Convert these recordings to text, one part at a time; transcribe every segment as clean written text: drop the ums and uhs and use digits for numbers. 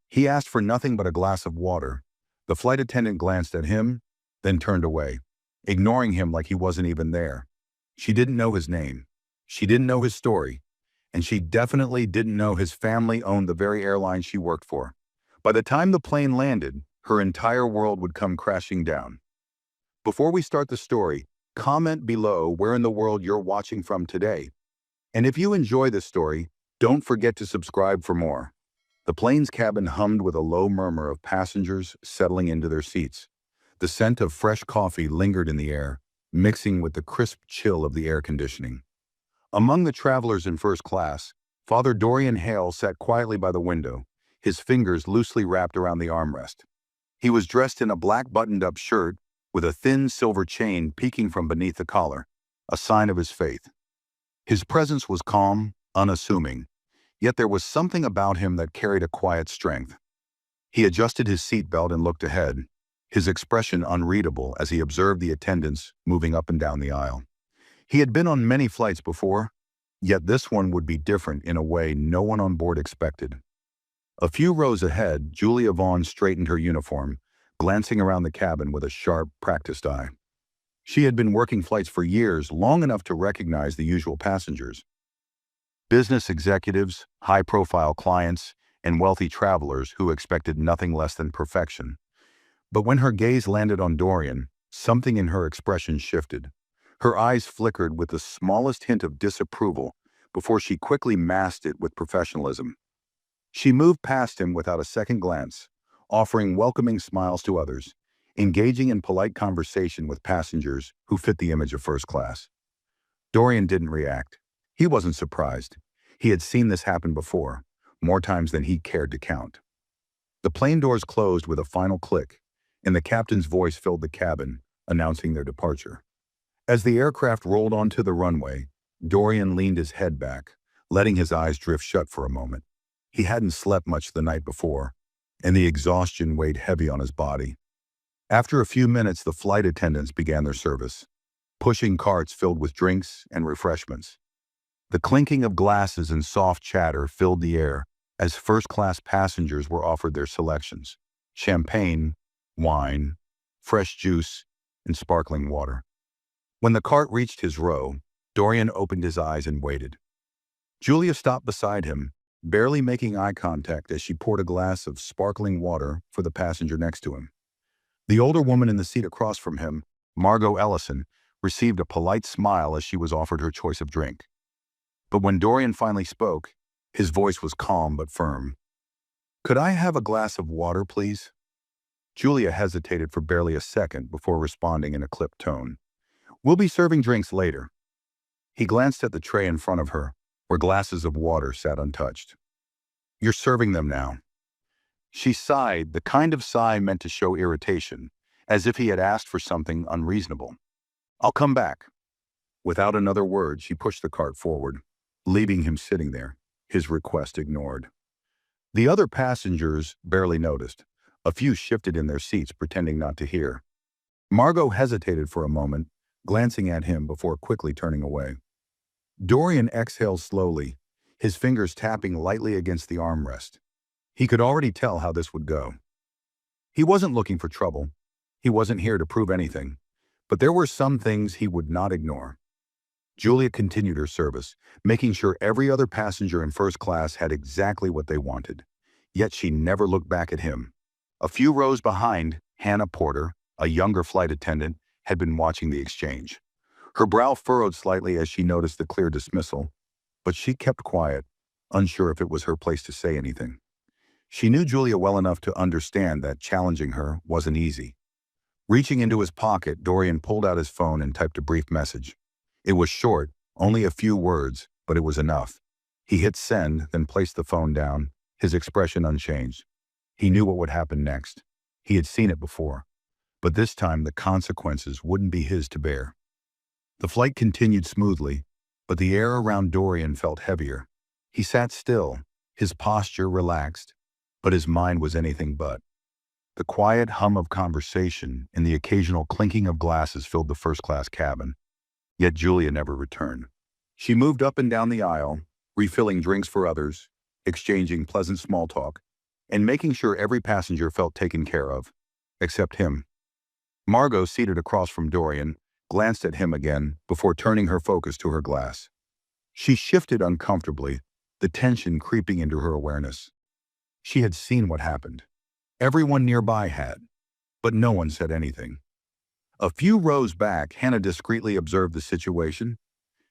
He asked for nothing but a glass of water. The flight attendant glanced at him, then turned away, ignoring him like he wasn't even there. She didn't know his name. She didn't know his story. And she definitely didn't know his family owned the very airline she worked for. By the time the plane landed, her entire world would come crashing down. Before we start the story, comment below where in the world you're watching from today. And if you enjoy this story, don't forget to subscribe for more. The plane's cabin hummed with a low murmur of passengers settling into their seats. The scent of fresh coffee lingered in the air, mixing with the crisp chill of the air conditioning. Among the travelers in first class, Father Dorian Hale sat quietly by the window, his fingers loosely wrapped around the armrest. He was dressed in a black buttoned-up shirt with a thin silver chain peeking from beneath the collar, a sign of his faith. His presence was calm, unassuming, yet there was something about him that carried a quiet strength. He adjusted his seatbelt and looked ahead, his expression unreadable as he observed the attendants moving up and down the aisle. He had been on many flights before, yet this one would be different in a way no one on board expected. A few rows ahead, Julia Vaughn straightened her uniform, glancing around the cabin with a sharp, practiced eye. She had been working flights for years, long enough to recognize the usual passengers. Business executives, high-profile clients, and wealthy travelers who expected nothing less than perfection. But when her gaze landed on Dorian, something in her expression shifted. Her eyes flickered with the smallest hint of disapproval before she quickly masked it with professionalism. She moved past him without a second glance, offering welcoming smiles to others, engaging in polite conversation with passengers who fit the image of first class. Dorian didn't react. He wasn't surprised. He had seen this happen before, more times than he cared to count. The plane doors closed with a final click, and the captain's voice filled the cabin, announcing their departure. As the aircraft rolled onto the runway, Dorian leaned his head back, letting his eyes drift shut for a moment. He hadn't slept much the night before, and the exhaustion weighed heavy on his body. After a few minutes, the flight attendants began their service, pushing carts filled with drinks and refreshments. The clinking of glasses and soft chatter filled the air as first-class passengers were offered their selections: champagne, wine, fresh juice, and sparkling water. When the cart reached his row, Dorian opened his eyes and waited. Julia stopped beside him, barely making eye contact as she poured a glass of sparkling water for the passenger next to him. The older woman in the seat across from him, Margot Ellison, received a polite smile as she was offered her choice of drink. But when Dorian finally spoke, his voice was calm but firm. "Could I have a glass of water, please?" Julia hesitated for barely a second before responding in a clipped tone. "We'll be serving drinks later." He glanced at the tray in front of her, where glasses of water sat untouched. "You're serving them now." She sighed, the kind of sigh meant to show irritation, as if he had asked for something unreasonable. "I'll come back." Without another word, she pushed the cart forward, leaving him sitting there, his request ignored. The other passengers barely noticed. A few shifted in their seats, pretending not to hear. Margot hesitated for a moment, glancing at him before quickly turning away. Dorian exhaled slowly, his fingers tapping lightly against the armrest. He could already tell how this would go. He wasn't looking for trouble. He wasn't here to prove anything. But there were some things he would not ignore. Julia continued her service, making sure every other passenger in first class had exactly what they wanted. Yet she never looked back at him. A few rows behind, Hannah Porter, a younger flight attendant, had been watching the exchange. Her brow furrowed slightly as she noticed the clear dismissal, but she kept quiet, unsure if it was her place to say anything. She knew Julia well enough to understand that challenging her wasn't easy. Reaching into his pocket, Dorian pulled out his phone and typed a brief message. It was short, only a few words, but it was enough. He hit send, then placed the phone down, his expression unchanged. He knew what would happen next. He had seen it before. But this time the consequences wouldn't be his to bear. The flight continued smoothly, but the air around Dorian felt heavier. He sat still, his posture relaxed, but his mind was anything but. The quiet hum of conversation and the occasional clinking of glasses filled the first-class cabin. Yet Julia never returned. She moved up and down the aisle, refilling drinks for others, exchanging pleasant small talk, and making sure every passenger felt taken care of, except him. Margot, seated across from Dorian, glanced at him again before turning her focus to her glass. She shifted uncomfortably, the tension creeping into her awareness. She had seen what happened. Everyone nearby had, but no one said anything. A few rows back, Hannah discreetly observed the situation.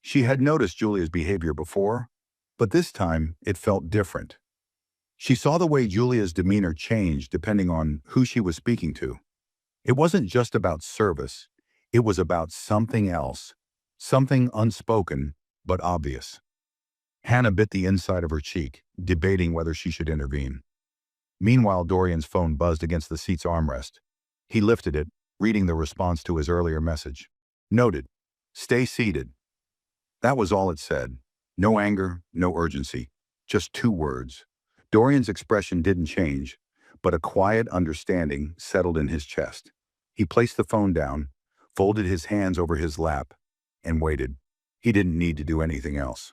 She had noticed Julia's behavior before, but this time it felt different. She saw the way Julia's demeanor changed depending on who she was speaking to. It wasn't just about service, it was about something else, something unspoken but obvious. Hannah bit the inside of her cheek, debating whether she should intervene. Meanwhile, Dorian's phone buzzed against the seat's armrest. He lifted it, reading the response to his earlier message. Noted. Stay seated. That was all it said. No anger, no urgency. Just 2 words. Dorian's expression didn't change, but a quiet understanding settled in his chest. He placed the phone down, folded his hands over his lap, and waited. He didn't need to do anything else.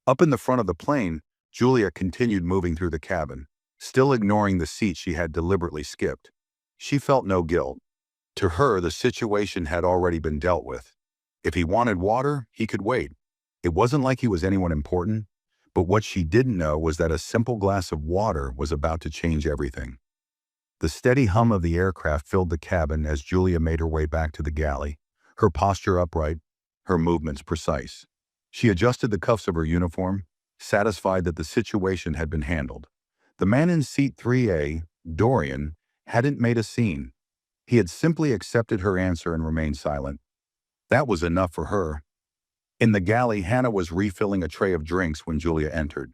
Up in the front of the plane, Julia continued moving through the cabin, still ignoring the seat she had deliberately skipped. She felt no guilt. To her, the situation had already been dealt with. If he wanted water, he could wait. It wasn't like he was anyone important, but what she didn't know was that a simple glass of water was about to change everything. The steady hum of the aircraft filled the cabin as Julia made her way back to the galley, her posture upright, her movements precise. She adjusted the cuffs of her uniform, satisfied that the situation had been handled. The man in seat 3A, Dorian, hadn't made a scene. He had simply accepted her answer and remained silent. That was enough for her. In the galley, Hannah was refilling a tray of drinks when Julia entered.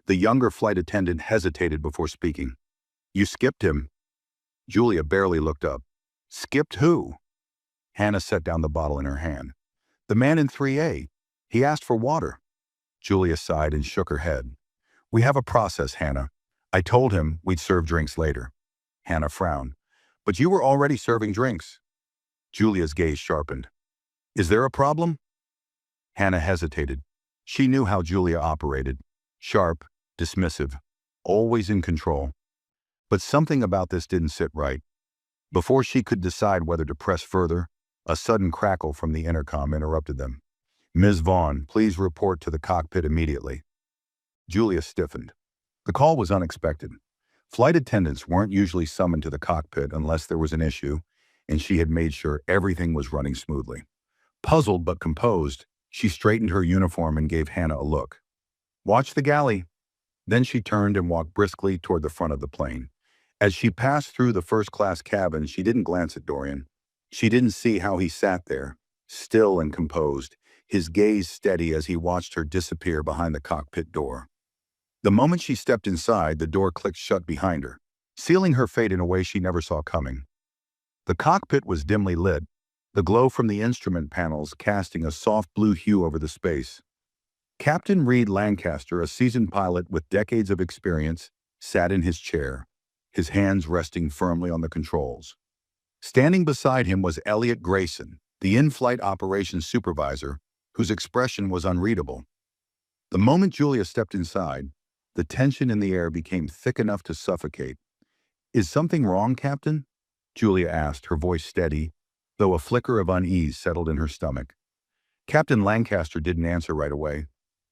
The younger flight attendant hesitated before speaking. You skipped him. Julia barely looked up. Skipped who? Hannah set down the bottle in her hand. The man in 3A. He asked for water. Julia sighed and shook her head. We have a process, Hannah. I told him we'd serve drinks later. Hannah frowned. But you were already serving drinks. Julia's gaze sharpened. Is there a problem? Hannah hesitated. She knew how Julia operated. Sharp, dismissive, always in control. But something about this didn't sit right. Before she could decide whether to press further, a sudden crackle from the intercom interrupted them. Ms. Vaughn, please report to the cockpit immediately. Julia stiffened. The call was unexpected. Flight attendants weren't usually summoned to the cockpit unless there was an issue, and she had made sure everything was running smoothly. Puzzled but composed, she straightened her uniform and gave Hannah a look. Watch the galley. Then she turned and walked briskly toward the front of the plane. As she passed through the first-class cabin, she didn't glance at Dorian. She didn't see how he sat there, still and composed, his gaze steady as he watched her disappear behind the cockpit door. The moment she stepped inside, the door clicked shut behind her, sealing her fate in a way she never saw coming. The cockpit was dimly lit, the glow from the instrument panels casting a soft blue hue over the space. Captain Reed Lancaster, a seasoned pilot with decades of experience, sat in his chair, his hands resting firmly on the controls. Standing beside him was Elliot Grayson, the in-flight operations supervisor, whose expression was unreadable. The moment Julia stepped inside, the tension in the air became thick enough to suffocate. Is something wrong, Captain? Julia asked, her voice steady, though a flicker of unease settled in her stomach. Captain Lancaster didn't answer right away.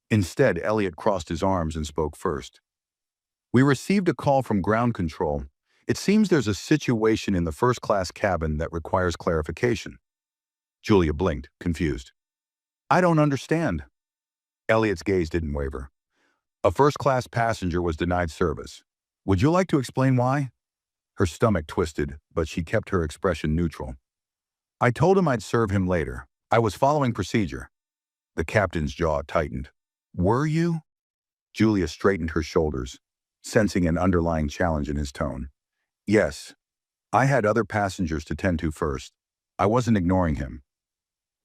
Instead, Elliot crossed his arms and spoke first. We received a call from ground control. It seems there's a situation in the first-class cabin that requires clarification. Julia blinked, confused. I don't understand. Elliot's gaze didn't waver. A first-class passenger was denied service. Would you like to explain why? Her stomach twisted, but she kept her expression neutral. I told him I'd serve him later. I was following procedure. The captain's jaw tightened. Were you? Julia straightened her shoulders, sensing an underlying challenge in his tone. Yes. I had other passengers to tend to first. I wasn't ignoring him.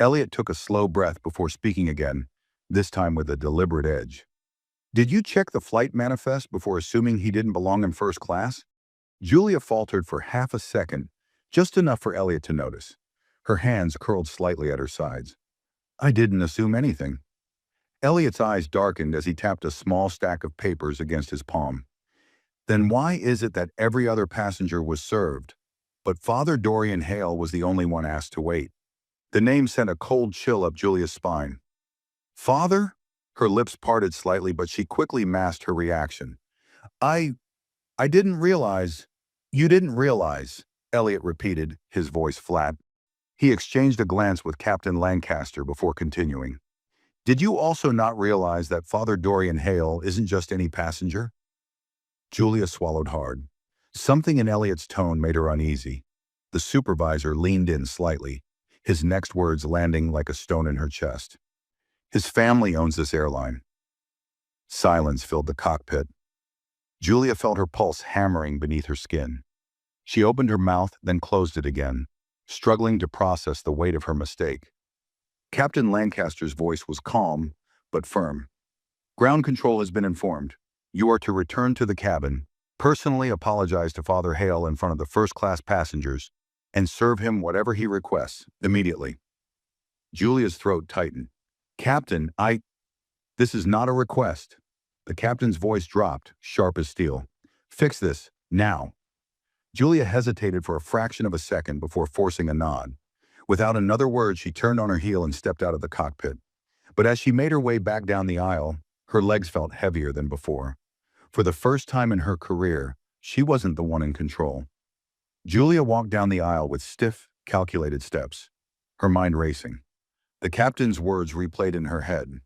Elliot took a slow breath before speaking again, this time with a deliberate edge. Did you check the flight manifest before assuming he didn't belong in first class? Julia faltered for half a second, just enough for Elliot to notice. Her hands curled slightly at her sides. I didn't assume anything. Elliot's eyes darkened as he tapped a small stack of papers against his palm. Then why is it that every other passenger was served, but Father Dorian Hale was the only one asked to wait? The name sent a cold chill up Julia's spine. Father? Her lips parted slightly, but she quickly masked her reaction. I didn't realize. You didn't realize, Elliot repeated, his voice flat. He exchanged a glance with Captain Lancaster before continuing. Did you also not realize that Father Dorian Hale isn't just any passenger? Julia swallowed hard. Something in Elliot's tone made her uneasy. The supervisor leaned in slightly, his next words landing like a stone in her chest. His family owns this airline. Silence filled the cockpit. Julia felt her pulse hammering beneath her skin. She opened her mouth, then closed it again, struggling to process the weight of her mistake. Captain Lancaster's voice was calm, but firm. Ground control has been informed. You are to return to the cabin, personally apologize to Father Hale in front of the first-class passengers, and serve him whatever he requests, immediately. Julia's throat tightened. Captain, This is not a request. The captain's voice dropped, sharp as steel. Fix this, now. Julia hesitated for a fraction of a second before forcing a nod. Without another word, she turned on her heel and stepped out of the cockpit. But as she made her way back down the aisle, her legs felt heavier than before. For the first time in her career, she wasn't the one in control. Julia walked down the aisle with stiff, calculated steps, her mind racing. The captain's words replayed in her head.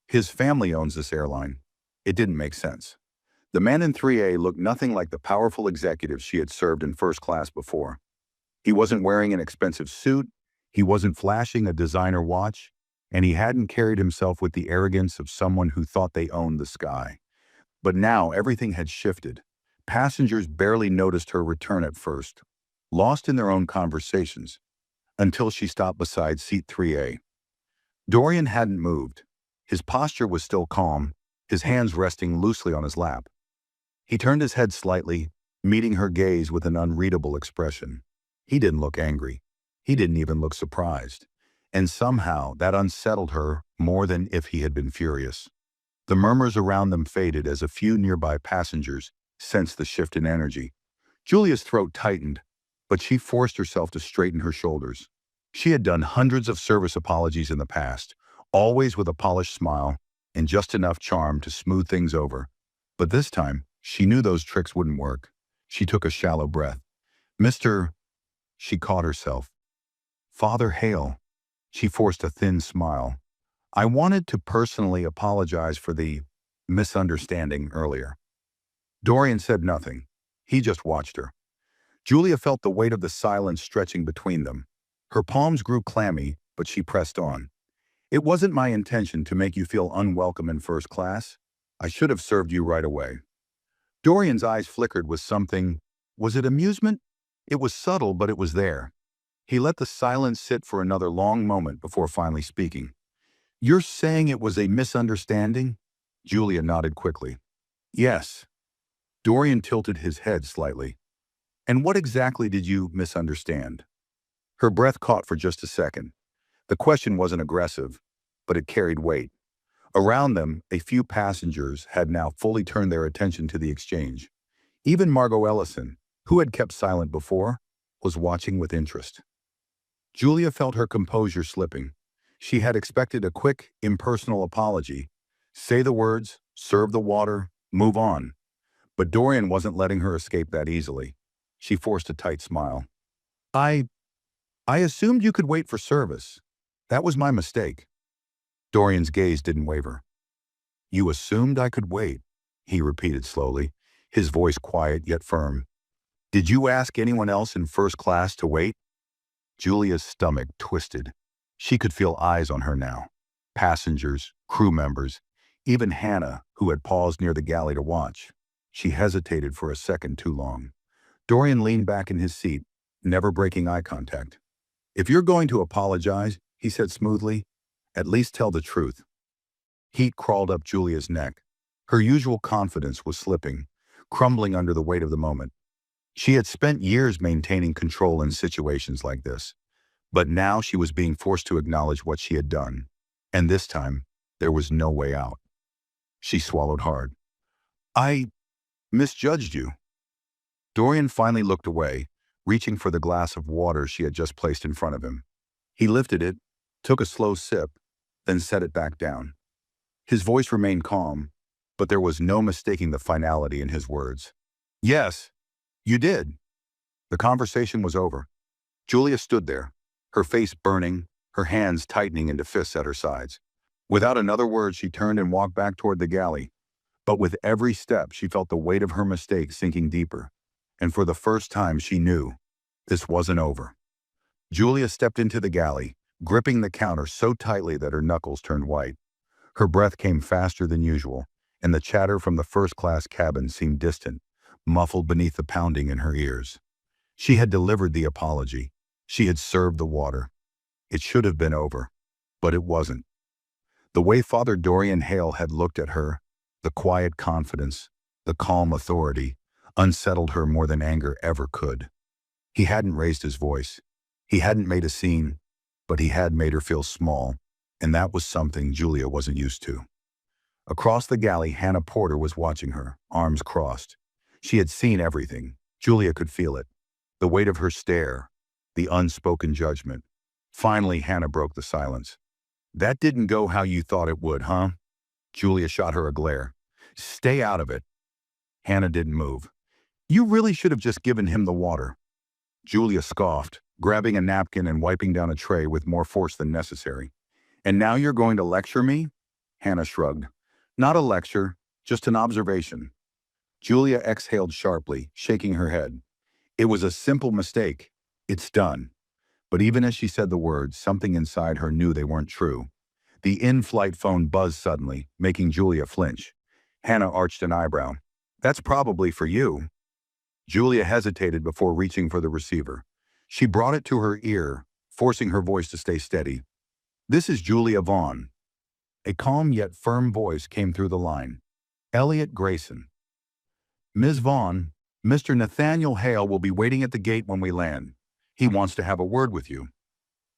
His family owns this airline. It didn't make sense. The man in 3A looked nothing like the powerful executive she had served in first class before. He wasn't wearing an expensive suit, he wasn't flashing a designer watch, and he hadn't carried himself with the arrogance of someone who thought they owned the sky. But now everything had shifted. Passengers barely noticed her return at first, lost in their own conversations, until she stopped beside seat 3A. Dorian hadn't moved. His posture was still calm, his hands resting loosely on his lap. He turned his head slightly, meeting her gaze with an unreadable expression. He didn't look angry. He didn't even look surprised. And somehow that unsettled her more than if he had been furious. The murmurs around them faded as a few nearby passengers sensed the shift in energy. Julia's throat tightened, but she forced herself to straighten her shoulders. She had done hundreds of service apologies in the past, always with a polished smile and just enough charm to smooth things over. But this time, she knew those tricks wouldn't work. She took a shallow breath. She caught herself. Father Hale. She forced a thin smile. I wanted to personally apologize for the misunderstanding earlier. Dorian said nothing. He just watched her. Julia felt the weight of the silence stretching between them. Her palms grew clammy, but she pressed on. It wasn't my intention to make you feel unwelcome in first class. I should have served you right away. Dorian's eyes flickered with something. Was it amusement? It was subtle, but it was there. He let the silence sit for another long moment before finally speaking. You're saying it was a misunderstanding? Julia nodded quickly. Yes. Dorian tilted his head slightly. And what exactly did you misunderstand? Her breath caught for just a second. The question wasn't aggressive, but it carried weight. Around them, a few passengers had now fully turned their attention to the exchange. Even Margot Ellison, who had kept silent before, was watching with interest. Julia felt her composure slipping. She had expected a quick, impersonal apology. Say the words, serve the water, move on. But Dorian wasn't letting her escape that easily. She forced a tight smile. I assumed you could wait for service. That was my mistake. Dorian's gaze didn't waver. You assumed I could wait, he repeated slowly, his voice quiet yet firm. Did you ask anyone else in first class to wait? Julia's stomach twisted. She could feel eyes on her now. Passengers, crew members, even Hannah, who had paused near the galley to watch. She hesitated for a second too long. Dorian leaned back in his seat, never breaking eye contact. If you're going to apologize, he said smoothly, at least tell the truth. Heat crawled up Julia's neck. Her usual confidence was slipping, crumbling under the weight of the moment. She had spent years maintaining control in situations like this, but now she was being forced to acknowledge what she had done, and this time, there was no way out. She swallowed hard. Misjudged you. Dorian finally looked away, reaching for the glass of water she had just placed in front of him. He lifted it, took a slow sip, then set it back down. His voice remained calm, but there was no mistaking the finality in his words. Yes, you did. The conversation was over. Julia stood there, her face burning, her hands tightening into fists at her sides. Without another word, she turned and walked back toward the galley. But with every step, she felt the weight of her mistake sinking deeper. And for the first time, she knew this wasn't over. Julia stepped into the galley, gripping the counter so tightly that her knuckles turned white. Her breath came faster than usual, and the chatter from the first-class cabin seemed distant, muffled beneath the pounding in her ears. She had delivered the apology. She had served the water. It should have been over, but it wasn't. The way Father Dorian Hale had looked at her, the quiet confidence, the calm authority, unsettled her more than anger ever could. He hadn't raised his voice. He hadn't made a scene, but he had made her feel small, and that was something Julia wasn't used to. Across the galley, Hannah Porter was watching her, arms crossed. She had seen everything. Julia could feel it. The weight of her stare, the unspoken judgment. Finally, Hannah broke the silence. That didn't go how you thought it would, huh? Julia shot her a glare. Stay out of it. Hannah didn't move. You really should have just given him the water. Julia scoffed, grabbing a napkin and wiping down a tray with more force than necessary. And now you're going to lecture me? Hannah shrugged. Not a lecture, just an observation. Julia exhaled sharply, shaking her head. It was a simple mistake. It's done. But even as she said the words, something inside her knew they weren't true. The in-flight phone buzzed suddenly, making Julia flinch. Hannah arched an eyebrow. That's probably for you. Julia hesitated before reaching for the receiver. She brought it to her ear, forcing her voice to stay steady. This is Julia Vaughn. A calm yet firm voice came through the line. Elliot Grayson. Ms. Vaughn, Mr. Nathaniel Hale will be waiting at the gate when we land. He wants to have a word with you.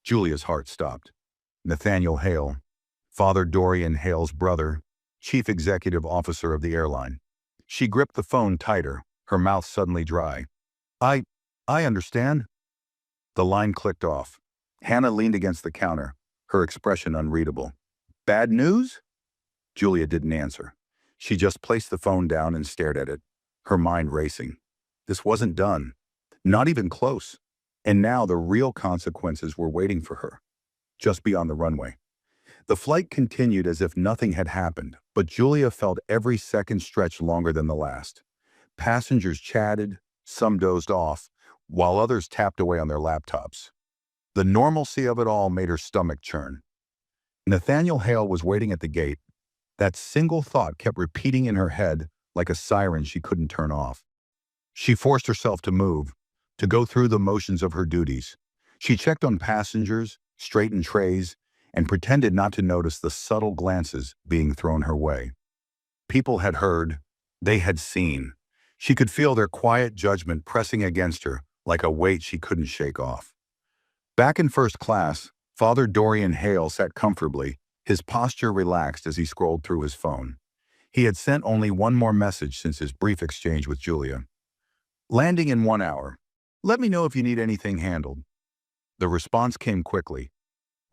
Julia's heart stopped. Nathaniel Hale, Father Dorian Hale's brother, chief executive officer of the airline. She gripped the phone tighter, her mouth suddenly dry. I understand. The line clicked off. Hannah leaned against the counter, her expression unreadable. Bad news? Julia didn't answer. She just placed the phone down and stared at it, her mind racing. This wasn't done. Not even close. And now the real consequences were waiting for her, just beyond the runway. The flight continued as if nothing had happened, but Julia felt every second stretch longer than the last. Passengers chatted, some dozed off, while others tapped away on their laptops. The normalcy of it all made her stomach churn. Nathaniel Hale was waiting at the gate. That single thought kept repeating in her head like a siren she couldn't turn off. She forced herself to move, to go through the motions of her duties. She checked on passengers, straightened trays, and pretended not to notice the subtle glances being thrown her way. People had heard, they had seen. She could feel their quiet judgment pressing against her like a weight she couldn't shake off. Back in first class, Father Dorian Hale sat comfortably, his posture relaxed as he scrolled through his phone. He had sent only one more message since his brief exchange with Julia. Landing in 1 hour. Let me know if you need anything handled. The response came quickly.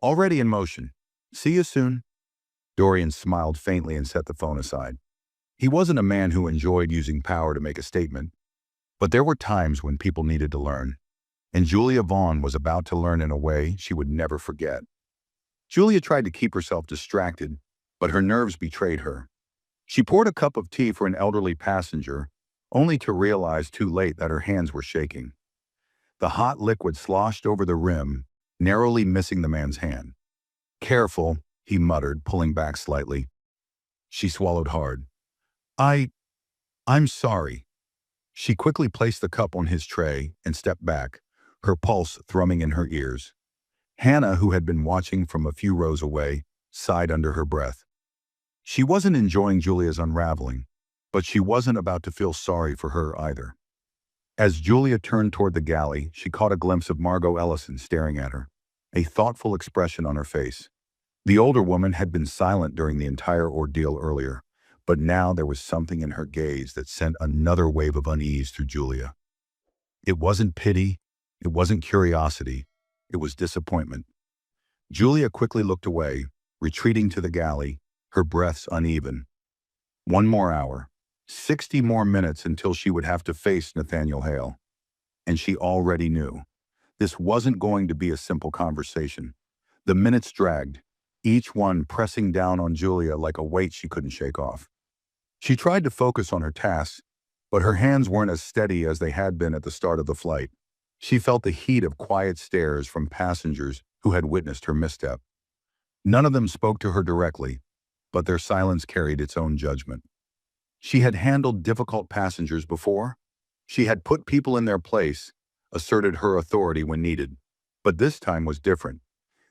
Already in motion. See you soon. Dorian smiled faintly and set the phone aside. He wasn't a man who enjoyed using power to make a statement, but there were times when people needed to learn, and Julia Vaughn was about to learn in a way she would never forget. Julia tried to keep herself distracted, but her nerves betrayed her. She poured a cup of tea for an elderly passenger, only to realize too late that her hands were shaking. The hot liquid sloshed over the rim, narrowly missing the man's hand. Careful, he muttered, pulling back slightly. She swallowed hard. I'm sorry. She quickly placed the cup on his tray and stepped back, her pulse thrumming in her ears. Hannah, who had been watching from a few rows away, sighed under her breath. She wasn't enjoying Julia's unraveling, but she wasn't about to feel sorry for her either. As Julia turned toward the galley, she caught a glimpse of Margot Ellison staring at her, a thoughtful expression on her face. The older woman had been silent during the entire ordeal earlier, But now there was something in her gaze that sent another wave of unease through Julia. It wasn't pity, it wasn't curiosity, it was disappointment. Julia quickly looked away, retreating to the galley, her breaths uneven. 1 more hour, 60 more minutes until she would have to face Nathaniel Hale. And she already knew. This wasn't going to be a simple conversation. The minutes dragged, each one pressing down on Julia like a weight she couldn't shake off. She tried to focus on her tasks, but her hands weren't as steady as they had been at the start of the flight. She felt the heat of quiet stares from passengers who had witnessed her misstep. None of them spoke to her directly, but their silence carried its own judgment. She had handled difficult passengers before. She had put people in their place, asserted her authority when needed. But this time was different.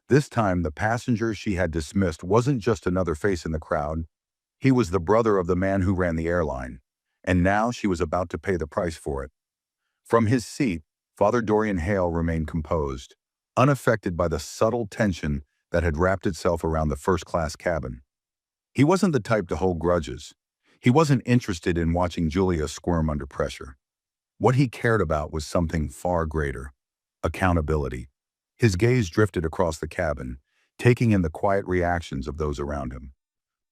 This time, the passenger she had dismissed wasn't just another face in the crowd. He was the brother of the man who ran the airline, and now she was about to pay the price for it. From his seat, Father Dorian Hale remained composed, unaffected by the subtle tension that had wrapped itself around the first-class cabin. He wasn't the type to hold grudges. He wasn't interested in watching Julia squirm under pressure. What he cared about was something far greater: accountability. His gaze drifted across the cabin, taking in the quiet reactions of those around him.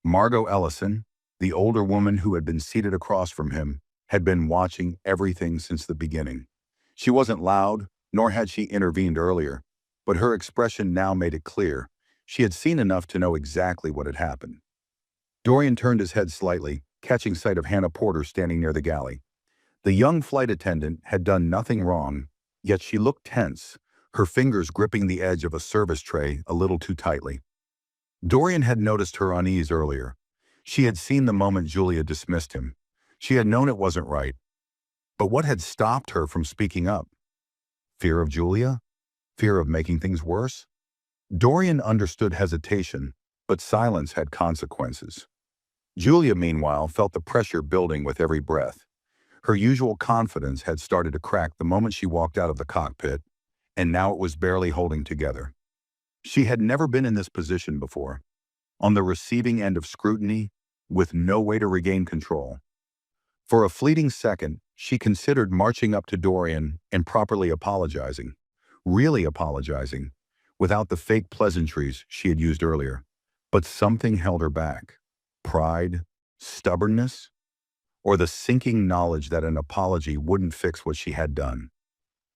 Margot Ellison, the older woman who had been seated across from him, had been watching everything since the beginning. She wasn't loud, nor had she intervened earlier, but her expression now made it clear. She had seen enough to know exactly what had happened. Dorian turned his head slightly, catching sight of Hannah Porter standing near the galley. The young flight attendant had done nothing wrong, yet she looked tense, her fingers gripping the edge of a service tray a little too tightly. Dorian had noticed her unease earlier. She had seen the moment Julia dismissed him. She had known it wasn't right. But what had stopped her from speaking up? Fear of Julia? Fear of making things worse? Dorian understood hesitation, but silence had consequences. Julia, meanwhile, felt the pressure building with every breath. Her usual confidence had started to crack the moment she walked out of the cockpit, and now it was barely holding together. She had never been in this position before, on the receiving end of scrutiny, with no way to regain control. For a fleeting second, she considered marching up to Dorian and properly apologizing, really apologizing, without the fake pleasantries she had used earlier. But something held her back. Pride, stubbornness, or the sinking knowledge that an apology wouldn't fix what she had done.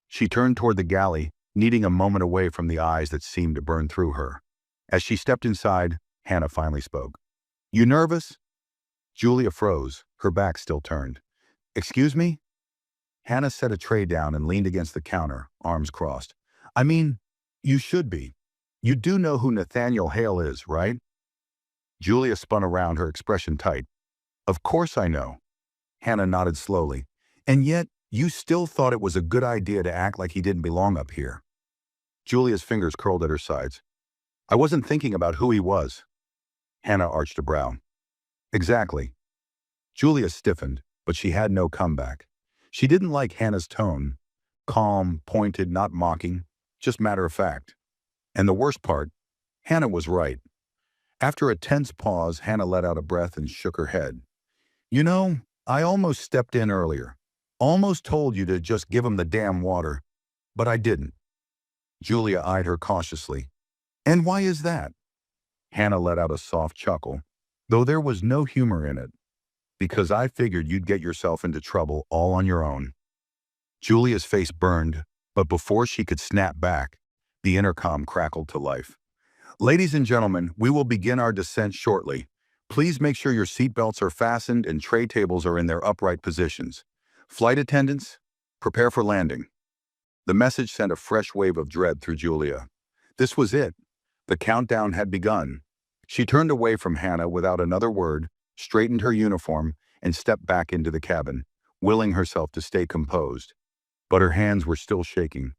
She turned toward the galley, needing a moment away from the eyes that seemed to burn through her. As she stepped inside, Hannah finally spoke. "You nervous?" Julia froze, her back still turned. "Excuse me?" Hannah set a tray down and leaned against the counter, arms crossed. "I mean, you should be. You do know who Nathaniel Hale is, right?" Julia spun around, her expression tight. "Of course I know." Hannah nodded slowly. "And yet, you still thought it was a good idea to act like he didn't belong up here." Julia's fingers curled at her sides. "I wasn't thinking about who he was." Hannah arched a brow. "Exactly." Julia stiffened, but she had no comeback. She didn't like Hannah's tone. Calm, pointed, not mocking, just matter of fact. And the worst part, Hannah was right. After a tense pause, Hannah let out a breath and shook her head. "You know, I almost stepped in earlier. Almost told you to just give him the damn water, but I didn't." Julia eyed her cautiously. "And why is that?" Hannah let out a soft chuckle, though there was no humor in it. "Because I figured you'd get yourself into trouble all on your own." Julia's face burned, but before she could snap back, the intercom crackled to life. "Ladies and gentlemen, we will begin our descent shortly. Please make sure your seatbelts are fastened and tray tables are in their upright positions. Flight attendants, prepare for landing." The message sent a fresh wave of dread through Julia. This was it. The countdown had begun. She turned away from Hannah without another word, straightened her uniform, and stepped back into the cabin, willing herself to stay composed. But her hands were still shaking.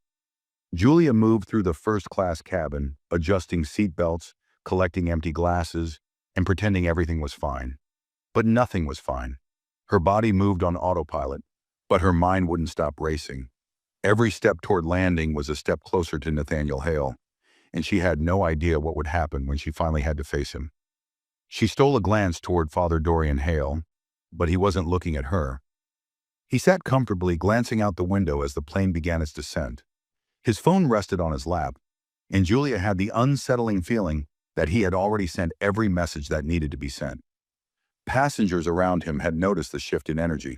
Julia moved through the first-class cabin, adjusting seatbelts, collecting empty glasses, and pretending everything was fine. But nothing was fine. Her body moved on autopilot, but her mind wouldn't stop racing. Every step toward landing was a step closer to Nathaniel Hale, and she had no idea what would happen when she finally had to face him. She stole a glance toward Father Dorian Hale, but he wasn't looking at her. He sat comfortably, glancing out the window as the plane began its descent. His phone rested on his lap, and Julia had the unsettling feeling that he had already sent every message that needed to be sent. Passengers around him had noticed the shift in energy.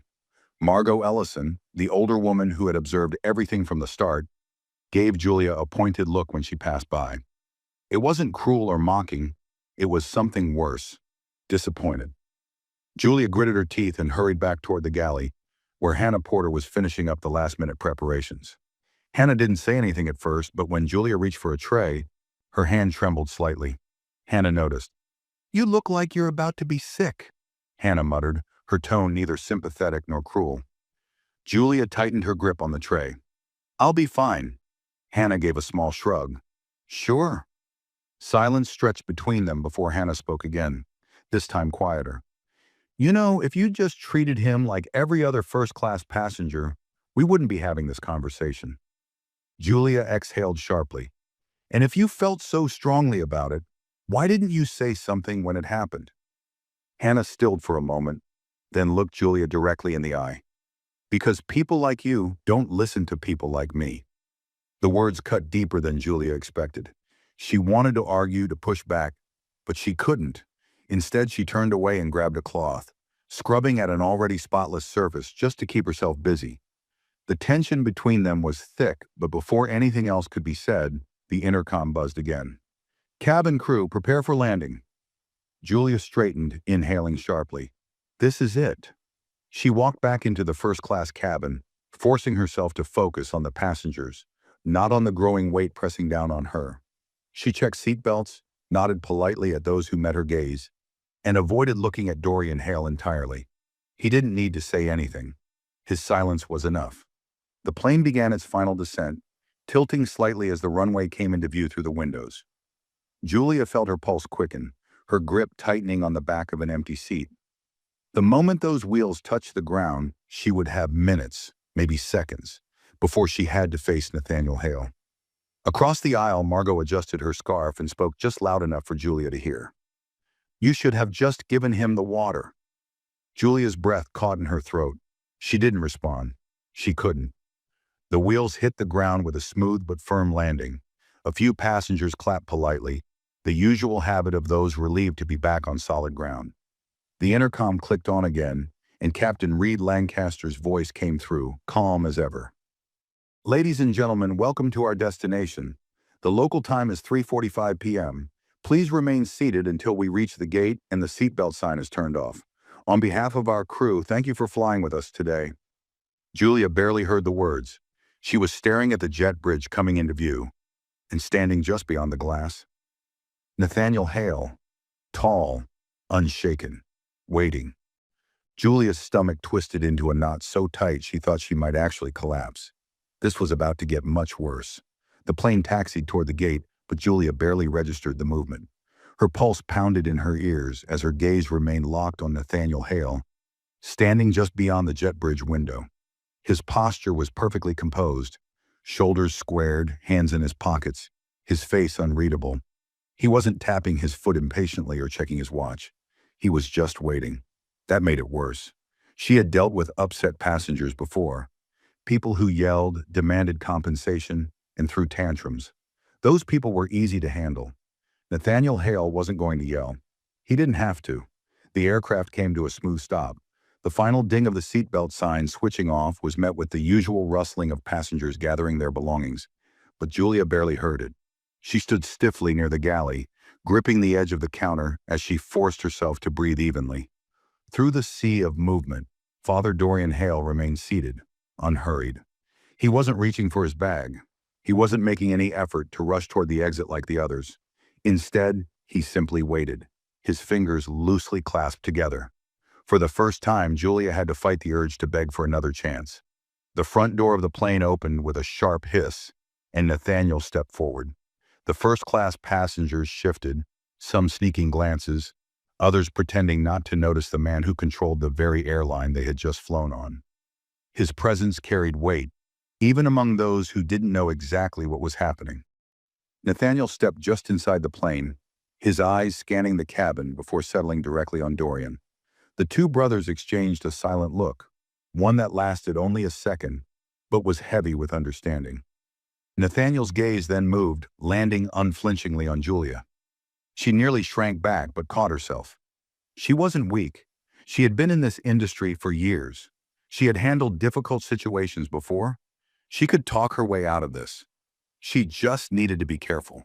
Margot Ellison, the older woman who had observed everything from the start, gave Julia a pointed look when she passed by. It wasn't cruel or mocking, it was something worse, disappointed. Julia gritted her teeth and hurried back toward the galley, where Hannah Porter was finishing up the last-minute preparations. Hannah didn't say anything at first, but when Julia reached for a tray, her hand trembled slightly. Hannah noticed. "You look like you're about to be sick," Hannah muttered, her tone neither sympathetic nor cruel. Julia tightened her grip on the tray. "I'll be fine." Hannah gave a small shrug. "Sure." Silence stretched between them before Hannah spoke again, this time quieter. "You know, if you just treated him like every other first-class passenger, we wouldn't be having this conversation." Julia exhaled sharply. "And if you felt so strongly about it, why didn't you say something when it happened?" Hannah stilled for a moment, then looked Julia directly in the eye. "Because people like you don't listen to people like me." The words cut deeper than Julia expected. She wanted to argue, to push back, but she couldn't. Instead, she turned away and grabbed a cloth, scrubbing at an already spotless surface just to keep herself busy. The tension between them was thick, but before anything else could be said, the intercom buzzed again. "Cabin crew, prepare for landing." Julia straightened, inhaling sharply. This is it. She walked back into the first-class cabin, forcing herself to focus on the passengers, not on the growing weight pressing down on her. She checked seatbelts, nodded politely at those who met her gaze, and avoided looking at Dorian Hale entirely. He didn't need to say anything. His silence was enough. The plane began its final descent, tilting slightly as the runway came into view through the windows. Julia felt her pulse quicken, her grip tightening on the back of an empty seat. The moment those wheels touched the ground, she would have minutes, maybe seconds, before she had to face Nathaniel Hale. Across the aisle, Margot adjusted her scarf and spoke just loud enough for Julia to hear. "You should have just given him the water." Julia's breath caught in her throat. She didn't respond. She couldn't. The wheels hit the ground with a smooth but firm landing. A few passengers clapped politely, the usual habit of those relieved to be back on solid ground. The intercom clicked on again, and Captain Reed Lancaster's voice came through, calm as ever. "Ladies and gentlemen, welcome to our destination. The local time is 3:45 p.m. Please remain seated until we reach the gate and the seatbelt sign is turned off. On behalf of our crew, thank you for flying with us today." Julia barely heard the words. She was staring at the jet bridge coming into view, and standing just beyond the glass, Nathaniel Hale, tall, unshaken, waiting. Julia's stomach twisted into a knot so tight she thought she might actually collapse. This was about to get much worse. The plane taxied toward the gate, but Julia barely registered the movement. Her pulse pounded in her ears as her gaze remained locked on Nathaniel Hale, standing just beyond the jet bridge window. His posture was perfectly composed, shoulders squared, hands in his pockets, his face unreadable. He wasn't tapping his foot impatiently or checking his watch. He was just waiting. That made it worse. She had dealt with upset passengers before. People who yelled, demanded compensation, and threw tantrums. Those people were easy to handle. Nathaniel Hale wasn't going to yell. He didn't have to. The aircraft came to a smooth stop. The final ding of the seatbelt sign switching off was met with the usual rustling of passengers gathering their belongings, but Julia barely heard it. She stood stiffly near the galley, gripping the edge of the counter as she forced herself to breathe evenly. Through the sea of movement, Father Dorian Hale remained seated, unhurried. He wasn't reaching for his bag. He wasn't making any effort to rush toward the exit like the others. Instead, he simply waited, his fingers loosely clasped together. For the first time, Julia had to fight the urge to beg for another chance. The front door of the plane opened with a sharp hiss, and Nathaniel stepped forward. The first-class passengers shifted, some sneaking glances, others pretending not to notice the man who controlled the very airline they had just flown on. His presence carried weight, even among those who didn't know exactly what was happening. Nathaniel stepped just inside the plane, his eyes scanning the cabin before settling directly on Dorian. The two brothers exchanged a silent look, one that lasted only a second, but was heavy with understanding. Nathaniel's gaze then moved, landing unflinchingly on Julia. She nearly shrank back but caught herself. She wasn't weak. She had been in this industry for years. She had handled difficult situations before. She could talk her way out of this. She just needed to be careful.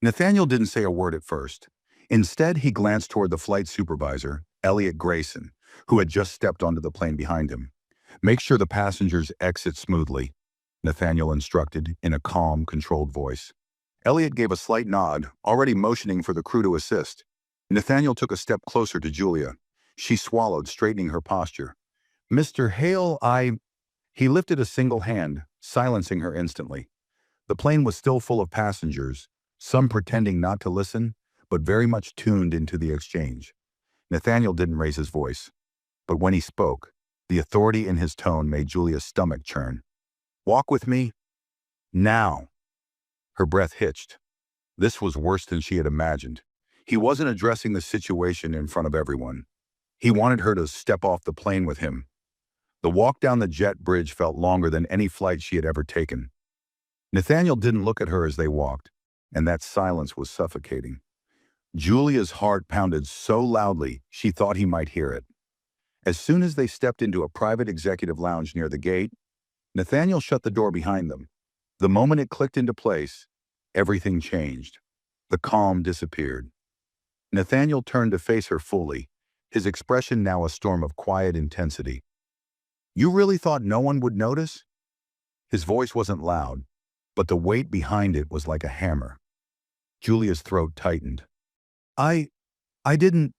Nathaniel didn't say a word at first. Instead, he glanced toward the flight supervisor, Elliot Grayson, who had just stepped onto the plane behind him. "Make sure the passengers exit smoothly," Nathaniel instructed in a calm, controlled voice. Elliot gave a slight nod, already motioning for the crew to assist. Nathaniel took a step closer to Julia. She swallowed, straightening her posture. "Mr. Hale, He lifted a single hand, silencing her instantly. The plane was still full of passengers, some pretending not to listen, but very much tuned into the exchange. Nathaniel didn't raise his voice, but when he spoke, the authority in his tone made Julia's stomach churn. "Walk with me. Now." Her breath hitched. This was worse than she had imagined. He wasn't addressing the situation in front of everyone. He wanted her to step off the plane with him. The walk down the jet bridge felt longer than any flight she had ever taken. Nathaniel didn't look at her as they walked, and that silence was suffocating. Julia's heart pounded so loudly she thought he might hear it. As soon as they stepped into a private executive lounge near the gate, Nathaniel shut the door behind them. The moment it clicked into place, everything changed. The calm disappeared. Nathaniel turned to face her fully, his expression now a storm of quiet intensity. "You really thought no one would notice?" His voice wasn't loud, but the weight behind it was like a hammer. Julia's throat tightened. I didn't."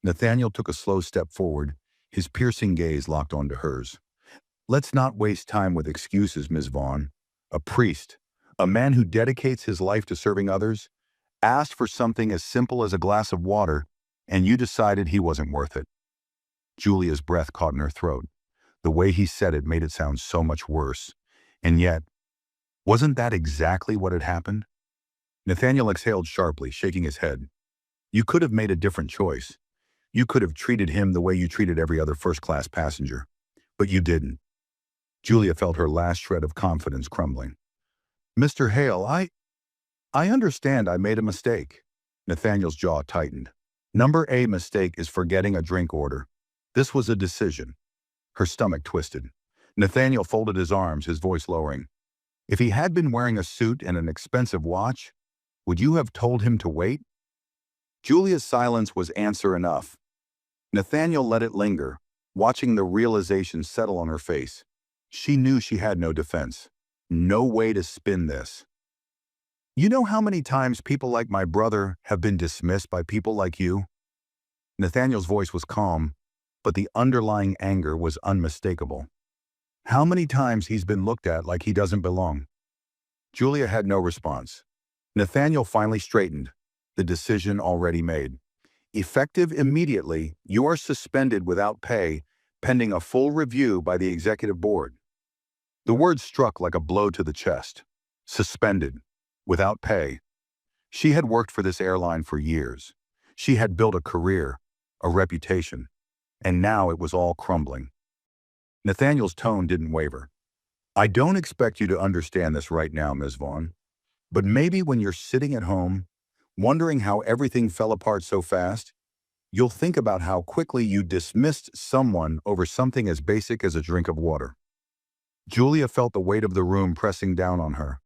Nathaniel took a slow step forward, his piercing gaze locked onto hers. "Let's not waste time with excuses, Ms. Vaughn. A priest, a man who dedicates his life to serving others, asked for something as simple as a glass of water, and you decided he wasn't worth it." Julia's breath caught in her throat. The way he said it made it sound so much worse. And yet, wasn't that exactly what had happened? Nathaniel exhaled sharply, shaking his head. "You could have made a different choice. You could have treated him the way you treated every other first-class passenger. But you didn't." Julia felt her last shred of confidence crumbling. "Mr. Hale, I understand I made a mistake." Nathaniel's jaw tightened. "Number A mistake is forgetting a drink order. This was a decision." Her stomach twisted. Nathaniel folded his arms, his voice lowering. "If he had been wearing a suit and an expensive watch, would you have told him to wait?" Julia's silence was answer enough. Nathaniel let it linger, watching the realization settle on her face. She knew she had no defense. No way to spin this. "You know how many times people like my brother have been dismissed by people like you?" Nathaniel's voice was calm, but the underlying anger was unmistakable. "How many times he's been looked at like he doesn't belong?" Julia had no response. Nathaniel finally straightened, the decision already made. "Effective immediately, you are suspended without pay, pending a full review by the executive board." The word struck like a blow to the chest. Suspended. Without pay. She had worked for this airline for years. She had built a career, a reputation, and now it was all crumbling. Nathaniel's tone didn't waver. "I don't expect you to understand this right now, Ms. Vaughn, but maybe when you're sitting at home, wondering how everything fell apart so fast, you'll think about how quickly you dismissed someone over something as basic as a drink of water." Julia felt the weight of the room pressing down on her,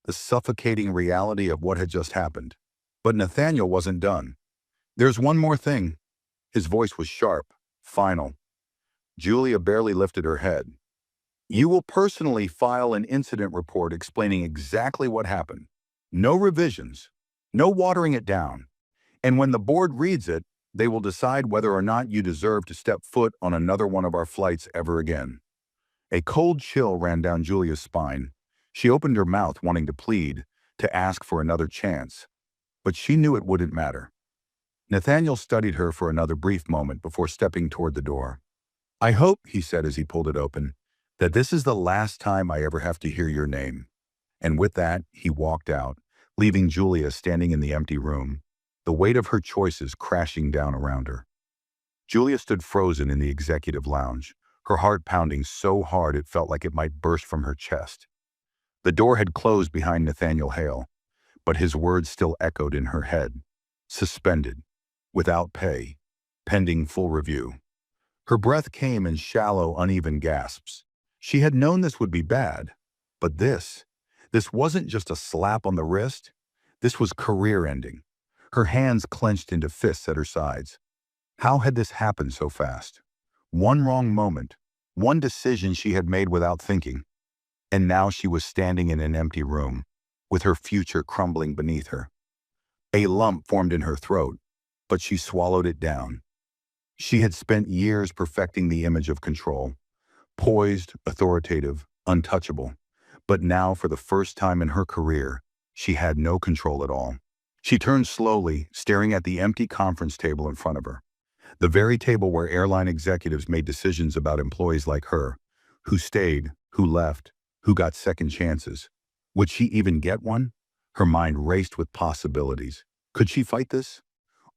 the suffocating reality of what had just happened. But Nathaniel wasn't done. "There's one more thing." His voice was sharp, final. Julia barely lifted her head. "You will personally file an incident report explaining exactly what happened. No revisions, no watering it down. And when the board reads it, they will decide whether or not you deserve to step foot on another one of our flights ever again." A cold chill ran down Julia's spine. She opened her mouth wanting to plead, to ask for another chance. But she knew it wouldn't matter. Nathaniel studied her for another brief moment before stepping toward the door. "I hope," he said as he pulled it open, "that this is the last time I ever have to hear your name." And with that, he walked out, leaving Julia standing in the empty room. the weight of her choices crashing down around her. Julia stood frozen in the executive lounge, her heart pounding so hard it felt like it might burst from her chest. The door had closed behind Nathaniel Hale, but his words still echoed in her head. Suspended, without pay, pending full review. Her breath came in shallow, uneven gasps. She had known this would be bad, but this wasn't just a slap on the wrist. This was career-ending. Her hands clenched into fists at her sides. How had this happened so fast? One wrong moment, one decision she had made without thinking, and now she was standing in an empty room, with her future crumbling beneath her. A lump formed in her throat, but she swallowed it down. She had spent years perfecting the image of control, poised, authoritative, untouchable. But now, for the first time in her career, she had no control at all. She turned slowly, staring at the empty conference table in front of her. The very table where airline executives made decisions about employees like her, who stayed, who left, who got second chances. Would she even get one? Her mind raced with possibilities. Could she fight this?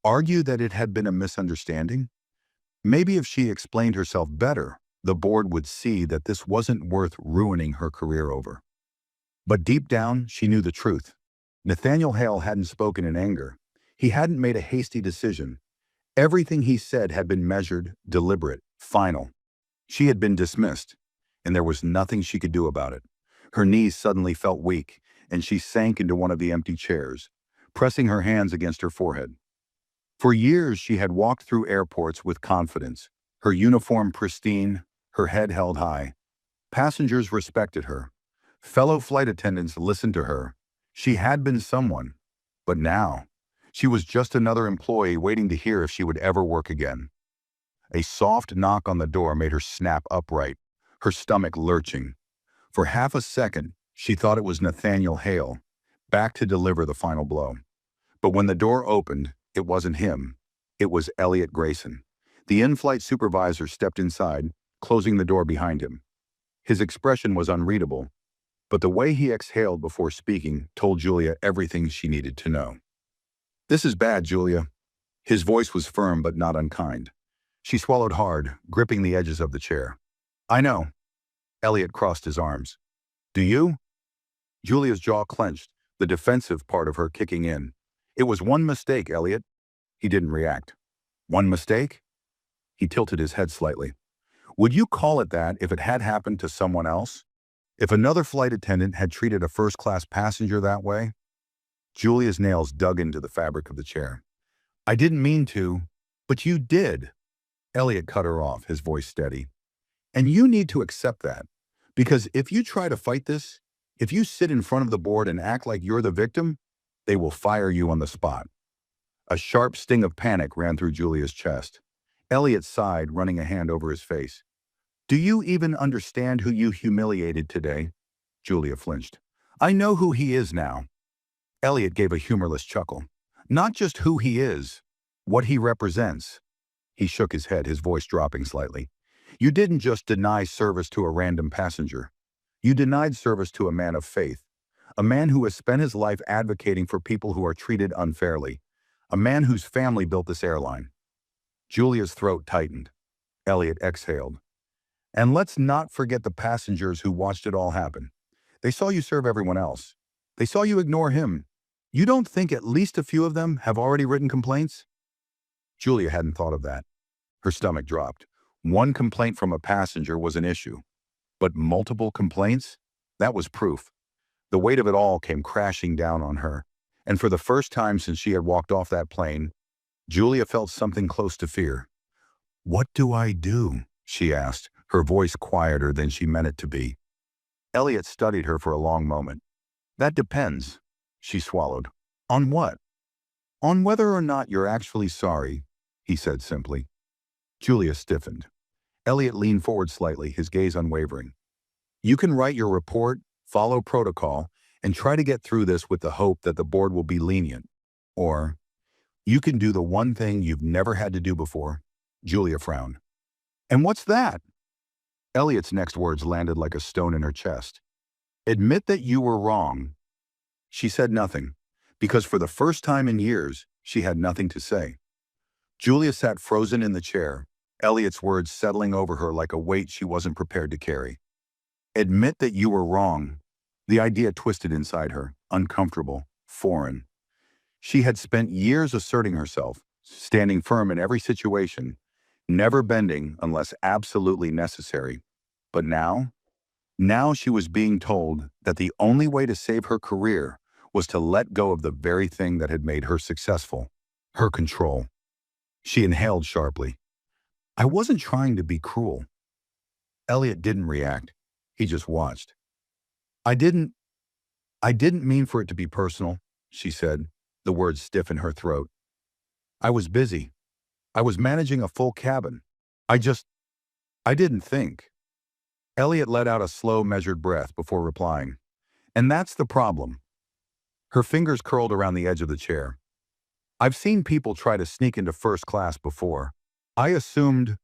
Argue that it had been a misunderstanding? Maybe if she explained herself better, the board would see that this wasn't worth ruining her career over. But deep down, she knew the truth. Nathaniel Hale hadn't spoken in anger. He hadn't made a hasty decision. Everything he said had been measured, deliberate, final. She had been dismissed, and there was nothing she could do about it. Her knees suddenly felt weak, and she sank into one of the empty chairs, pressing her hands against her forehead. For years, she had walked through airports with confidence, her uniform pristine, her head held high. Passengers respected her. Fellow flight attendants listened to her. She had been someone. But now, she was just another employee waiting to hear if she would ever work again. A soft knock on the door made her snap upright, her stomach lurching. For half a second, she thought it was Nathaniel Hale, back to deliver the final blow. But when the door opened, it wasn't him. It was Elliot Grayson. The in-flight supervisor stepped inside, closing the door behind him. His expression was unreadable, but the way he exhaled before speaking told Julia everything she needed to know. "This is bad, Julia." His voice was firm but not unkind. She swallowed hard, gripping the edges of the chair. "I know." Elliot crossed his arms. "Do you?" Julia's jaw clenched, the defensive part of her kicking in. "It was one mistake, Elliot." He didn't react. "One mistake?" He tilted his head slightly. "Would you call it that if it had happened to someone else? If another flight attendant had treated a first-class passenger that way?" Julia's nails dug into the fabric of the chair. "I didn't mean to, but you did." Elliot cut her off, his voice steady. "And you need to accept that, because if you try to fight this, if you sit in front of the board and act like you're the victim, they will fire you on the spot." A sharp sting of panic ran through Julia's chest. Elliot sighed, running a hand over his face. "Do you even understand who you humiliated today?" Julia flinched. "I know who he is now." Elliot gave a humorless chuckle. "Not just who he is, what he represents." He shook his head, his voice dropping slightly. "You didn't just deny service to a random passenger. You denied service to a man of faith, a man who has spent his life advocating for people who are treated unfairly, a man whose family built this airline." Julia's throat tightened. Elliot exhaled. "And let's not forget the passengers who watched it all happen. They saw you serve everyone else. They saw you ignore him. You don't think at least a few of them have already written complaints?" Julia hadn't thought of that. Her stomach dropped. One complaint from a passenger was an issue. But multiple complaints? That was proof. The weight of it all came crashing down on her. And for the first time since she had walked off that plane, Julia felt something close to fear. "What do I do?" she asked, her voice quieter than she meant it to be. Elliot studied her for a long moment. "That depends," she swallowed. "On what?" "On whether or not you're actually sorry," he said simply. Julia stiffened. Elliot leaned forward slightly, his gaze unwavering. "You can write your report, follow protocol, and try to get through this with the hope that the board will be lenient. Or you can do the one thing you've never had to do before." Julia frowned. "And what's that?" Elliot's next words landed like a stone in her chest. "Admit that you were wrong." She said nothing, because for the first time in years, She had nothing to say. Julia sat frozen in the chair, Elliot's words settling over her like a weight she wasn't prepared to carry. Admit that you were wrong. The idea twisted inside her, uncomfortable, foreign. She had spent years asserting herself, standing firm in every situation, never bending unless absolutely necessary. But now she was being told that the only way to save her career was to let go of the very thing that had made her successful, her control. She inhaled sharply. I wasn't trying to be cruel. Elliot didn't react. He just watched. I didn't mean for it to be personal, she said, the words stiff in her throat. I was busy. I was managing a full cabin. I didn't think. Elliot let out a slow, measured breath before replying. And that's the problem. Her fingers curled around the edge of the chair. I've seen people try to sneak into first class before. I assumed.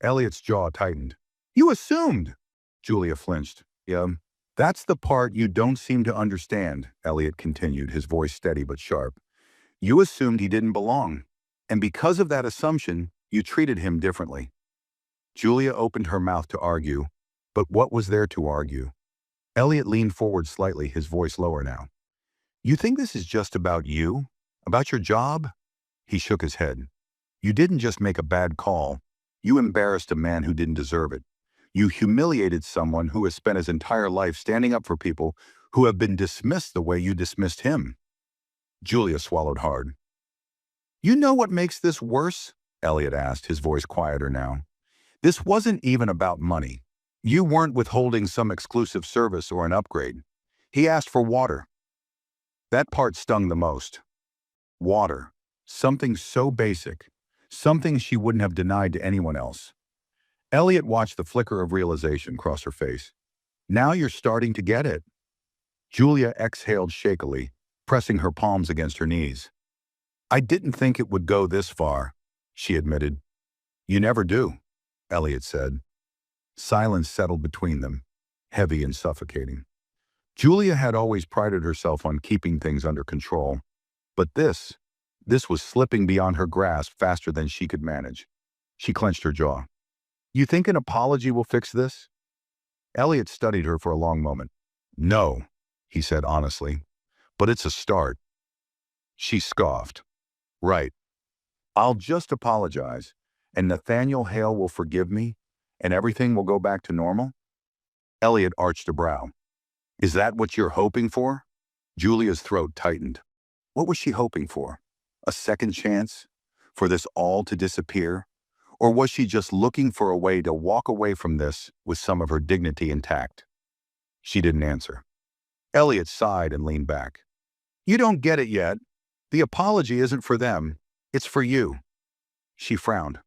Elliot's jaw tightened. You assumed! Julia flinched. Yeah, that's the part you don't seem to understand, Elliot continued, his voice steady but sharp. You assumed he didn't belong. And because of that assumption, you treated him differently. Julia opened her mouth to argue, but what was there to argue? Elliot leaned forward slightly, his voice lower now. You think this is just about you? About your job? He shook his head. You didn't just make a bad call. You embarrassed a man who didn't deserve it. You humiliated someone who has spent his entire life standing up for people who have been dismissed the way you dismissed him. Julia swallowed hard. You know what makes this worse? Elliot asked, his voice quieter now. This wasn't even about money. You weren't withholding some exclusive service or an upgrade. He asked for water. That part stung the most. Water. Something so basic. Something she wouldn't have denied to anyone else. Elliot watched the flicker of realization cross her face. Now you're starting to get it. Julia exhaled shakily, pressing her palms against her knees. I didn't think it would go this far, she admitted. You never do, Elliot said. Silence settled between them, heavy and suffocating. Julia had always prided herself on keeping things under control, but this was slipping beyond her grasp faster than she could manage. She clenched her jaw. You think an apology will fix this? Elliot studied her for a long moment. No, he said honestly, but it's a start. She scoffed. Right. I'll just apologize, and Nathaniel Hale will forgive me, and everything will go back to normal? Elliot arched a brow. Is that what you're hoping for? Julia's throat tightened. What was she hoping for? A second chance? For this all to disappear? Or was she just looking for a way to walk away from this with some of her dignity intact? She didn't answer. Elliot sighed and leaned back. You don't get it yet. The apology isn't for them. It's for you. She frowned.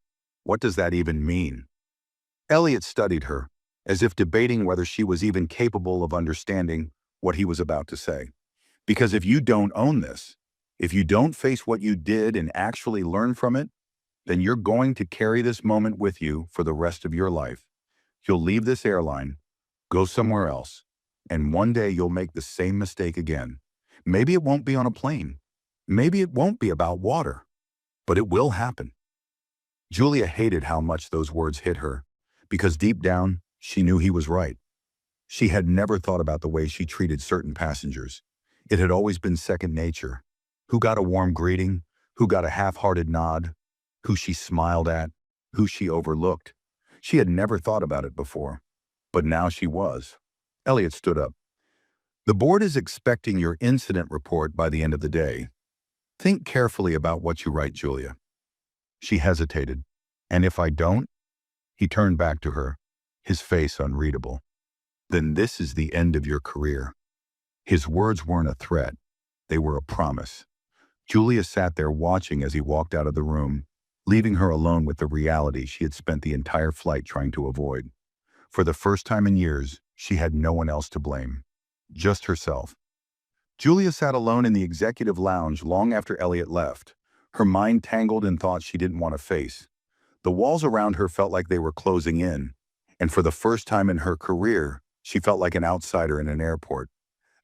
What does that even mean? Elliot studied her, as if debating whether she was even capable of understanding what he was about to say. Because if you don't own this, if you don't face what you did and actually learn from it, then you're going to carry this moment with you for the rest of your life. You'll leave this airline, go somewhere else, and one day you'll make the same mistake again. Maybe it won't be on a plane. Maybe it won't be about water. But it will happen. Julia hated how much those words hit her, because deep down, she knew he was right. She had never thought about the way she treated certain passengers. It had always been second nature. Who got a warm greeting? Who got a half-hearted nod? Who she smiled at? Who she overlooked? She had never thought about it before. But now she was. Elliot stood up. The board is expecting your incident report by the end of the day. Think carefully about what you write, Julia. She hesitated. And if I don't? He turned back to her, his face unreadable. Then this is the end of your career. His words weren't a threat. They were a promise. Julia sat there watching as he walked out of the room, leaving her alone with the reality she had spent the entire flight trying to avoid. For the first time in years, she had no one else to blame. Just herself. Julia sat alone in the executive lounge long after Elliot left, her mind tangled in thoughts she didn't want to face. The walls around her felt like they were closing in, and for the first time in her career, she felt like an outsider in an airport,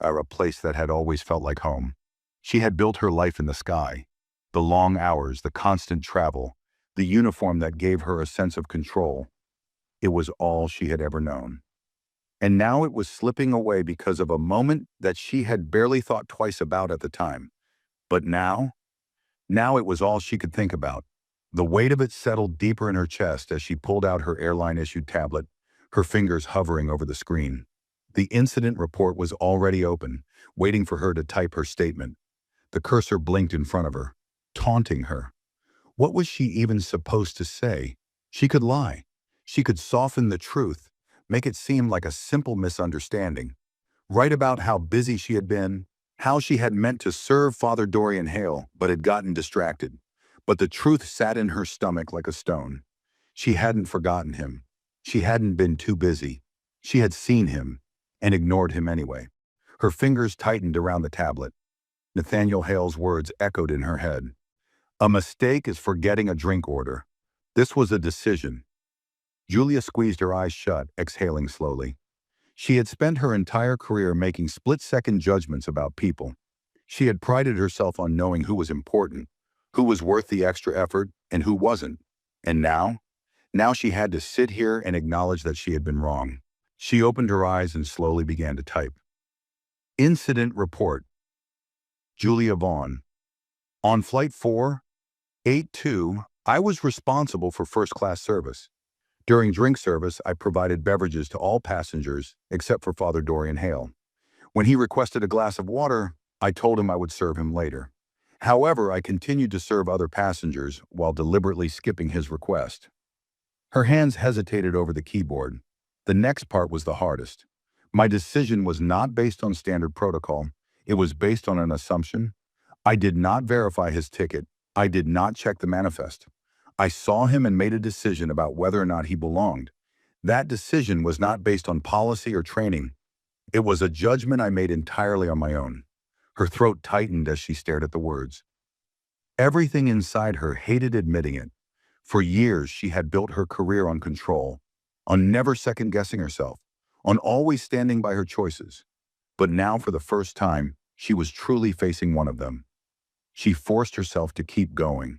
a place that had always felt like home. She had built her life in the sky, The long hours, the constant travel, the uniform that gave her a sense of control. It was all she had ever known. And now it was slipping away because of a moment that she had barely thought twice about at the time. But now it was all she could think about. The weight of it settled deeper in her chest as she pulled out her airline-issued tablet, her fingers hovering over the screen. The incident report was already open, waiting for her to type her statement. The cursor blinked in front of her, taunting her. What was she even supposed to say? She could lie. She could soften the truth, make it seem like a simple misunderstanding. Write about how busy she had been, how she had meant to serve Father Dorian Hale but had gotten distracted. But the truth sat in her stomach like a stone. She hadn't forgotten him. She hadn't been too busy. She had seen him and ignored him anyway. Her fingers tightened around the tablet. Nathaniel Hale's words echoed in her head. A mistake is forgetting a drink order. This was a decision. Julia squeezed her eyes shut, exhaling slowly. She had spent her entire career making split-second judgments about people. She had prided herself on knowing who was important, who was worth the extra effort, and who wasn't. And now she had to sit here and acknowledge that she had been wrong. She opened her eyes and slowly began to type. Incident report. Julia Vaughn. On Flight 482, I was responsible for first-class service. During drink service, I provided beverages to all passengers except for Father Dorian Hale. When he requested a glass of water, I told him I would serve him later. However, I continued to serve other passengers while deliberately skipping his request. Her hands hesitated over the keyboard. The next part was the hardest. My decision was not based on standard protocol. It was based on an assumption. I did not verify his ticket. I did not check the manifest. I saw him and made a decision about whether or not he belonged. That decision was not based on policy or training. It was a judgment I made entirely on my own. Her throat tightened as she stared at the words. Everything inside her hated admitting it. For years, she had built her career on control, on never second-guessing herself, on always standing by her choices. But now, for the first time, she was truly facing one of them. She forced herself to keep going.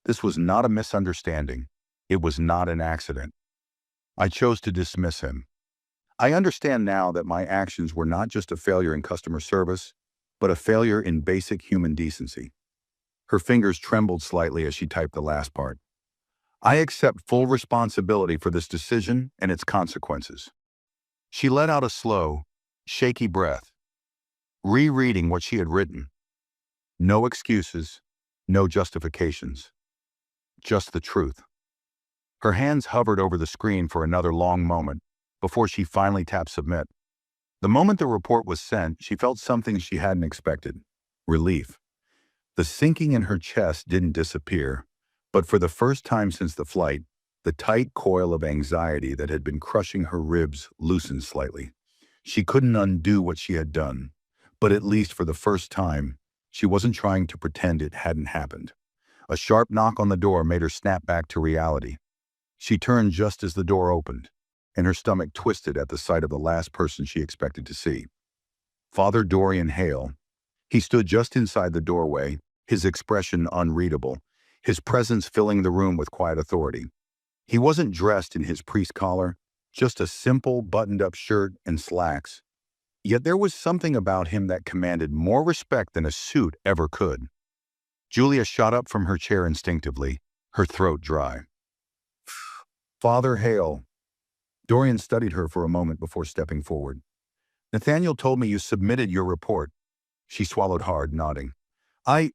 This was not a misunderstanding. It was not an accident. I chose to dismiss him. I understand now that my actions were not just a failure in customer service, but a failure in basic human decency. Her fingers trembled slightly as she typed the last part. I accept full responsibility for this decision and its consequences. She let out a slow, shaky breath, rereading what she had written. No excuses, no justifications. Just the truth. Her hands hovered over the screen for another long moment before she finally tapped submit. The moment the report was sent, she felt something she hadn't expected. Relief. The sinking in her chest didn't disappear, but for the first time since the flight, the tight coil of anxiety that had been crushing her ribs loosened slightly. She couldn't undo what she had done, but at least for the first time, she wasn't trying to pretend it hadn't happened. A sharp knock on the door made her snap back to reality. She turned just as the door opened, and her stomach twisted at the sight of the last person she expected to see. Father Dorian Hale. He stood just inside the doorway, his expression unreadable, his presence filling the room with quiet authority. He wasn't dressed in his priest collar, just a simple buttoned-up shirt and slacks. Yet there was something about him that commanded more respect than a suit ever could. Julia shot up from her chair instinctively, her throat dry. Father Hale. Dorian studied her for a moment before stepping forward. Nathaniel told me you submitted your report. She swallowed hard, nodding. I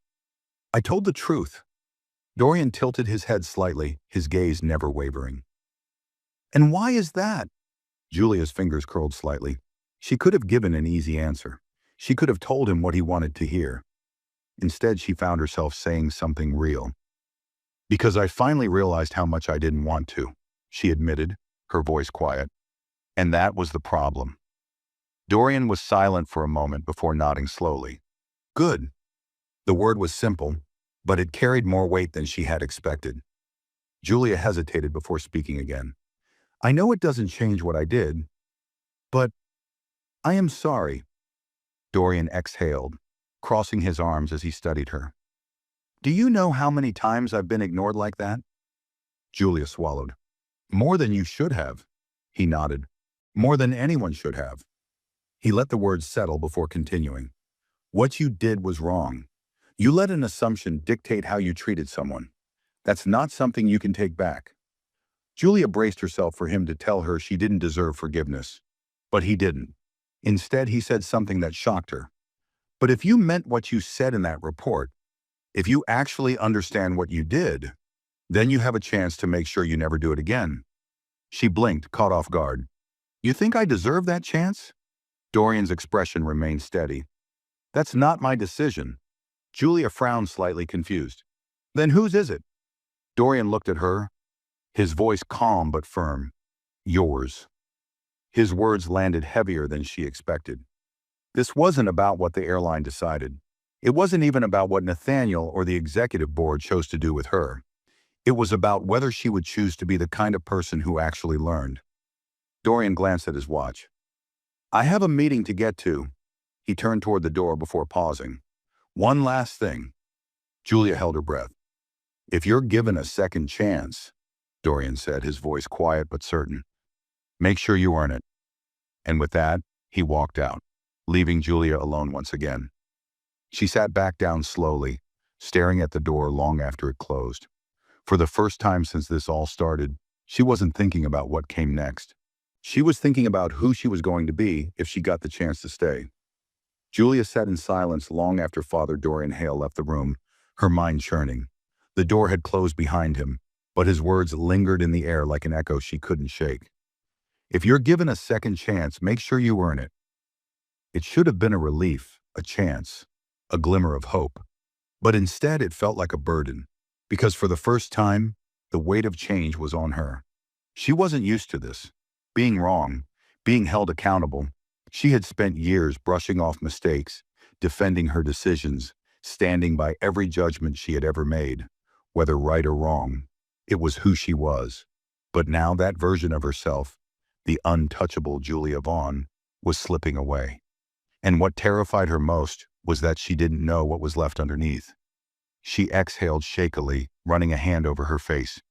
told the truth. Dorian tilted his head slightly, his gaze never wavering. And why is that? Julia's fingers curled slightly. She could have given an easy answer. She could have told him what he wanted to hear. Instead, she found herself saying something real. Because I finally realized how much I didn't want to, she admitted, her voice quiet. And that was the problem. Dorian was silent for a moment before nodding slowly. Good. The word was simple, but it carried more weight than she had expected. Julia hesitated before speaking again. I know it doesn't change what I did, but I am sorry. Dorian exhaled, crossing his arms as he studied her. Do you know how many times I've been ignored like that? Julia swallowed. More than you should have. He nodded. More than anyone should have. He let the words settle before continuing. What you did was wrong. You let an assumption dictate how you treated someone. That's not something you can take back. Julia braced herself for him to tell her she didn't deserve forgiveness. But he didn't. Instead, he said something that shocked her. But if you meant what you said in that report, if you actually understand what you did, then you have a chance to make sure you never do it again. She blinked, caught off guard. You think I deserve that chance? Dorian's expression remained steady. That's not my decision. Julia frowned, slightly confused. Then whose is it? Dorian looked at her, his voice calm but firm. Yours. His words landed heavier than she expected. This wasn't about what the airline decided. It wasn't even about what Nathaniel or the executive board chose to do with her. It was about whether she would choose to be the kind of person who actually learned. Dorian glanced at his watch. I have a meeting to get to. He turned toward the door before pausing. One last thing. Julia held her breath. If you're given a second chance, Dorian said, his voice quiet but certain, make sure you earn it. And with that, he walked out, leaving Julia alone once again. She sat back down slowly, staring at the door long after it closed. For the first time since this all started, she wasn't thinking about what came next. She was thinking about who she was going to be if she got the chance to stay. Julia sat in silence long after Father Dorian Hale left the room, her mind churning. The door had closed behind him, but his words lingered in the air like an echo she couldn't shake. If you're given a second chance, make sure you earn it. It should have been a relief, a chance, a glimmer of hope. But instead it felt like a burden, because for the first time, the weight of change was on her. She wasn't used to this. Being wrong, being held accountable. She had spent years brushing off mistakes, defending her decisions, standing by every judgment she had ever made, whether right or wrong. It was who she was. But now that version of herself, the untouchable Julia Vaughn, was slipping away. And what terrified her most was that she didn't know what was left underneath. She exhaled shakily, running a hand over her face.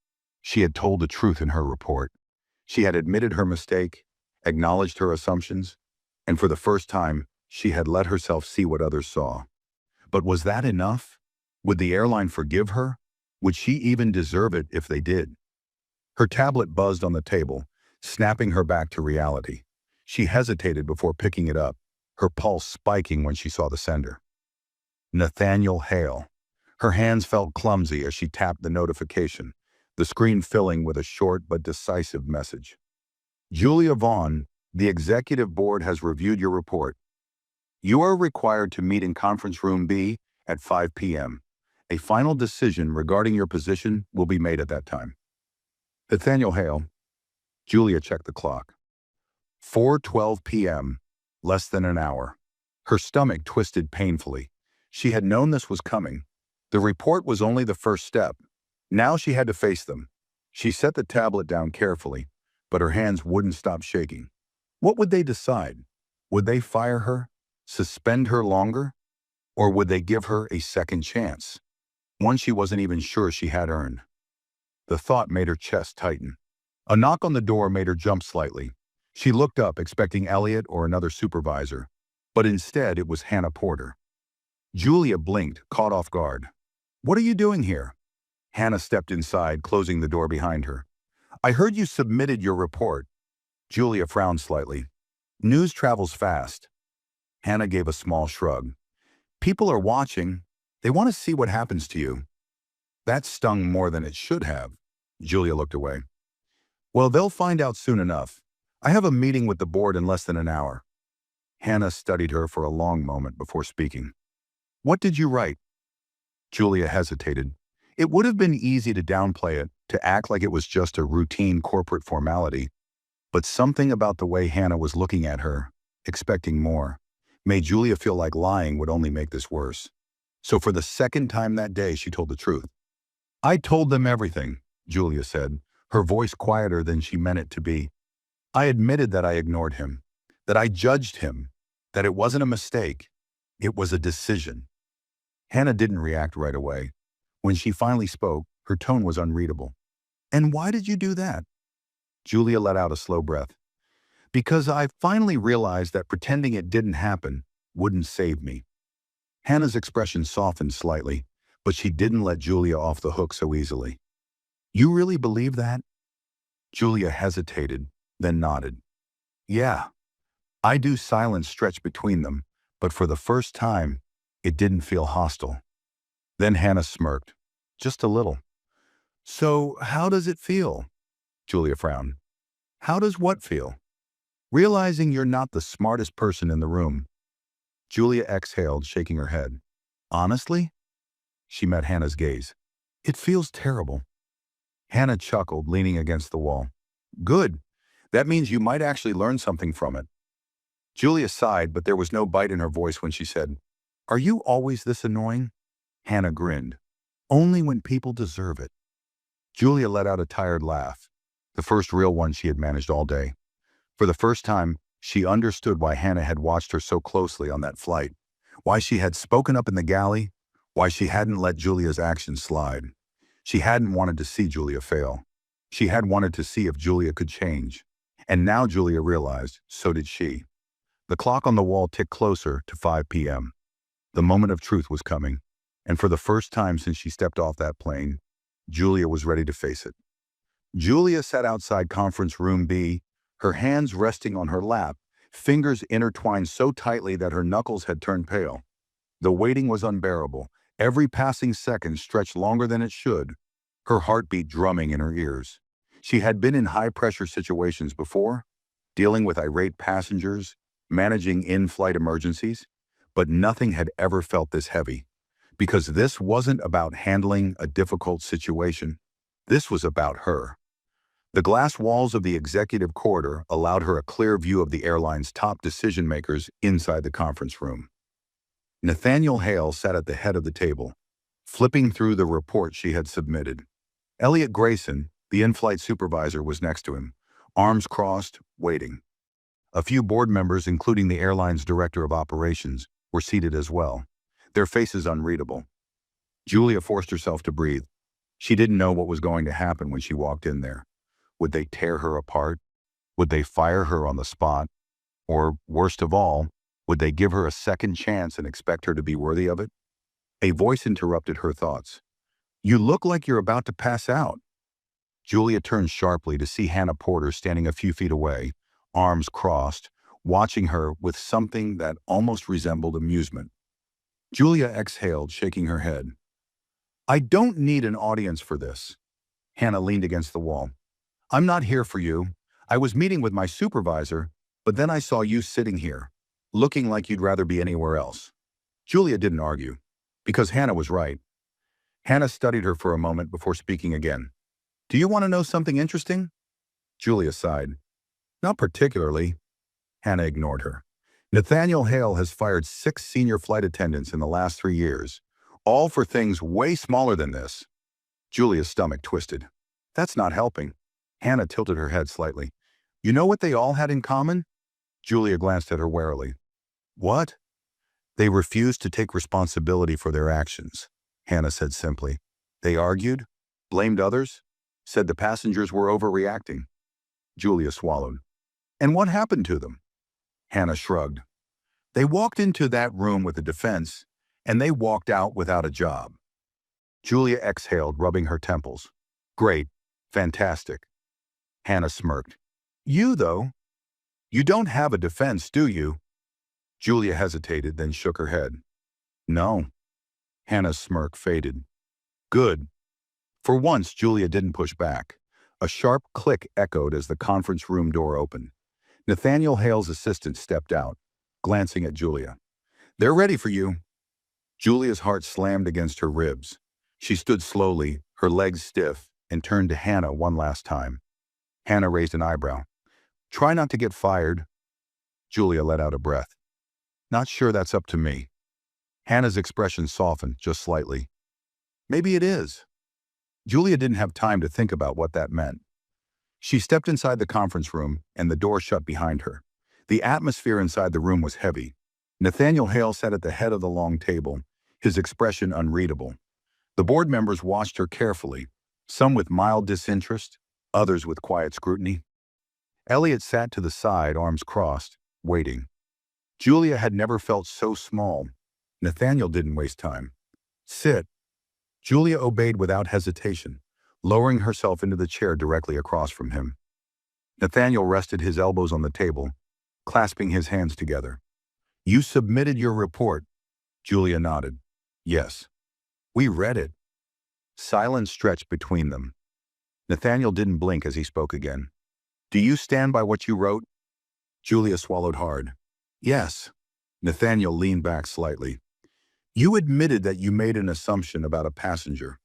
She had told the truth in her report. She had admitted her mistake, acknowledged her assumptions, and for the first time, she had let herself see what others saw. But was that enough? Would the airline forgive her? Would she even deserve it if they did? Her tablet buzzed on the table, snapping her back to reality. She hesitated before picking it up, her pulse spiking when she saw the sender. Nathaniel Hale. Her hands felt clumsy as she tapped the notification, the screen filling with a short but decisive message. Julia Vaughn, the executive board has reviewed your report. You are required to meet in conference room B at 5 p.m. A final decision regarding your position will be made at that time. Nathaniel Hale. Julia checked the clock. 4:12 p.m., less than an hour. Her stomach twisted painfully. She had known this was coming. The report was only the first step. Now she had to face them. She set the tablet down carefully, but her hands wouldn't stop shaking. What would they decide? Would they fire her, suspend her longer, or would they give her a second chance? One she wasn't even sure she had earned. The thought made her chest tighten. A knock on the door made her jump slightly. She looked up, expecting Elliot or another supervisor, but instead it was Hannah Porter. Julia blinked, caught off guard. What are you doing here? Hannah stepped inside, closing the door behind her. I heard you submitted your report. Julia frowned slightly. News travels fast. Hannah gave a small shrug. People are watching. They want to see what happens to you. That stung more than it should have. Julia looked away. Well, they'll find out soon enough. I have a meeting with the board in less than an hour. Hannah studied her for a long moment before speaking. What did you write? Julia hesitated. It would have been easy to downplay it, to act like it was just a routine corporate formality. But something about the way Hannah was looking at her, expecting more, made Julia feel like lying would only make this worse. So for the second time that day, she told the truth. I told them everything, Julia said, her voice quieter than she meant it to be. I admitted that I ignored him, that I judged him, that it wasn't a mistake. It was a decision. Hannah didn't react right away. When she finally spoke, her tone was unreadable. "And why did you do that?" Julia let out a slow breath. "Because I finally realized that pretending it didn't happen wouldn't save me." Hannah's expression softened slightly, but she didn't let Julia off the hook so easily. "You really believe that?" Julia hesitated, then nodded. "Yeah, I do." Silence stretched between them, but for the first time, it didn't feel hostile. Then Hannah smirked. "Just a little." "So how does it feel?" Julia frowned. "How does what feel?" "Realizing you're not the smartest person in the room." Julia exhaled, shaking her head. "Honestly?" She met Hannah's gaze. "It feels terrible." Hannah chuckled, leaning against the wall. "Good. That means you might actually learn something from it." Julia sighed, but there was no bite in her voice when she said, "Are you always this annoying?" Hannah grinned. "Only when people deserve it." Julia let out a tired laugh, the first real one she had managed all day. For the first time, she understood why Hannah had watched her so closely on that flight, why she had spoken up in the galley, why she hadn't let Julia's actions slide. She hadn't wanted to see Julia fail. She had wanted to see if Julia could change. And now Julia realized, so did she. The clock on the wall ticked closer to 5 p.m. The moment of truth was coming, and for the first time since she stepped off that plane, Julia was ready to face it. Julia sat outside conference room B, her hands resting on her lap, fingers intertwined so tightly that her knuckles had turned pale. The waiting was unbearable. Every passing second stretched longer than it should, her heartbeat drumming in her ears. She had been in high-pressure situations before, dealing with irate passengers, managing in-flight emergencies, but nothing had ever felt this heavy. Because this wasn't about handling a difficult situation. This was about her. The glass walls of the executive corridor allowed her a clear view of the airline's top decision-makers inside the conference room. Nathaniel Hale sat at the head of the table, flipping through the report she had submitted. Elliot Grayson, the in-flight supervisor, was next to him, arms crossed, waiting. A few board members, including the airline's director of operations, were seated as well, their faces unreadable. Julia forced herself to breathe. She didn't know what was going to happen when she walked in there. Would they tear her apart? Would they fire her on the spot? Or, worst of all, would they give her a second chance and expect her to be worthy of it? A voice interrupted her thoughts. "You look like you're about to pass out." Julia turned sharply to see Hannah Porter standing a few feet away, arms crossed, watching her with something that almost resembled amusement. Julia exhaled, shaking her head. "I don't need an audience for this." Hannah leaned against the wall. "I'm not here for you. I was meeting with my supervisor, but then I saw you sitting here, looking like you'd rather be anywhere else." Julia didn't argue, because Hannah was right. Hannah studied her for a moment before speaking again. "Do you want to know something interesting?" Julia sighed. "Not particularly." Hannah ignored her. "Nathaniel Hale has fired 6 senior flight attendants in the last 3 years, all for things way smaller than this." Julia's stomach twisted. "That's not helping." Hannah tilted her head slightly. "You know what they all had in common?" Julia glanced at her warily. "What?" "They refused to take responsibility for their actions," Hannah said simply. "They argued, blamed others, said the passengers were overreacting." Julia swallowed. "And what happened to them?" Hannah shrugged. "They walked into that room with a defense, and they walked out without a job." Julia exhaled, rubbing her temples. "Great. Fantastic." Hannah smirked. "You, though? You don't have a defense, do you?" Julia hesitated, then shook her head. "No." Hannah's smirk faded. "Good." For once, Julia didn't push back. A sharp click echoed as the conference room door opened. Nathaniel Hale's assistant stepped out, glancing at Julia. "They're ready for you." Julia's heart slammed against her ribs. She stood slowly, her legs stiff, and turned to Hannah one last time. Hannah raised an eyebrow. "Try not to get fired." Julia let out a breath. "Not sure that's up to me." Hannah's expression softened just slightly. "Maybe it is." Julia didn't have time to think about what that meant. She stepped inside the conference room, and the door shut behind her. The atmosphere inside the room was heavy. Nathaniel Hale sat at the head of the long table, his expression unreadable. The board members watched her carefully, some with mild disinterest, others with quiet scrutiny. Elliot sat to the side, arms crossed, waiting. Julia had never felt so small. Nathaniel didn't waste time. Sit. Julia obeyed without hesitation, lowering herself into the chair directly across from him. Nathaniel rested his elbows on the table, clasping his hands together. You submitted your report. Julia nodded. Yes. We read it. Silence stretched between them. Nathaniel didn't blink as he spoke again. Do you stand by what you wrote? Julia swallowed hard. Yes. Nathaniel leaned back slightly. You admitted that you made an assumption about a passenger,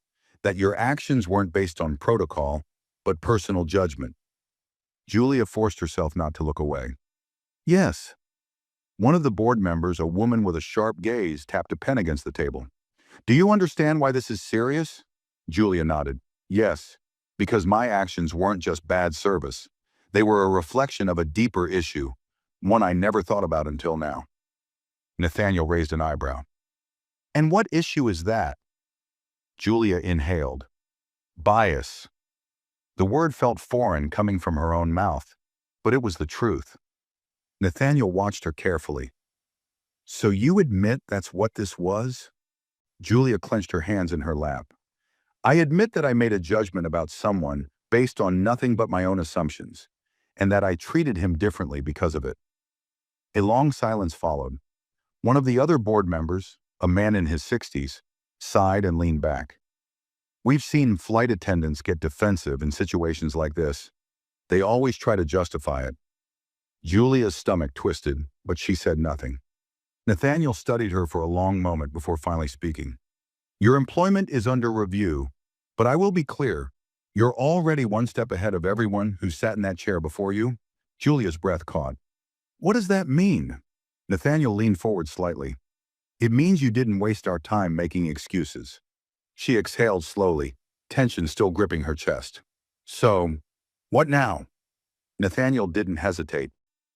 that your actions weren't based on protocol, but personal judgment. Julia forced herself not to look away. Yes. One of the board members, a woman with a sharp gaze, tapped a pen against the table. Do you understand why this is serious? Julia nodded. Yes, because my actions weren't just bad service. They were a reflection of a deeper issue, one I never thought about until now. Nathaniel raised an eyebrow. And what issue is that? Julia inhaled. Bias. The word felt foreign coming from her own mouth, but it was the truth. Nathaniel watched her carefully. So you admit that's what this was? Julia clenched her hands in her lap. I admit that I made a judgment about someone based on nothing but my own assumptions, and that I treated him differently because of it. A long silence followed. One of the other board members, a man in his 60s, sighed and leaned back. We've seen flight attendants get defensive in situations like this. They always try to justify it. Julia's stomach twisted, but she said nothing. Nathaniel studied her for a long moment before finally speaking. Your employment is under review, but I will be clear. You're already one step ahead of everyone who sat in that chair before you. Julia's breath caught. What does that mean? Nathaniel leaned forward slightly. It means you didn't waste our time making excuses. She exhaled slowly, tension still gripping her chest. So, what now? Nathaniel didn't hesitate.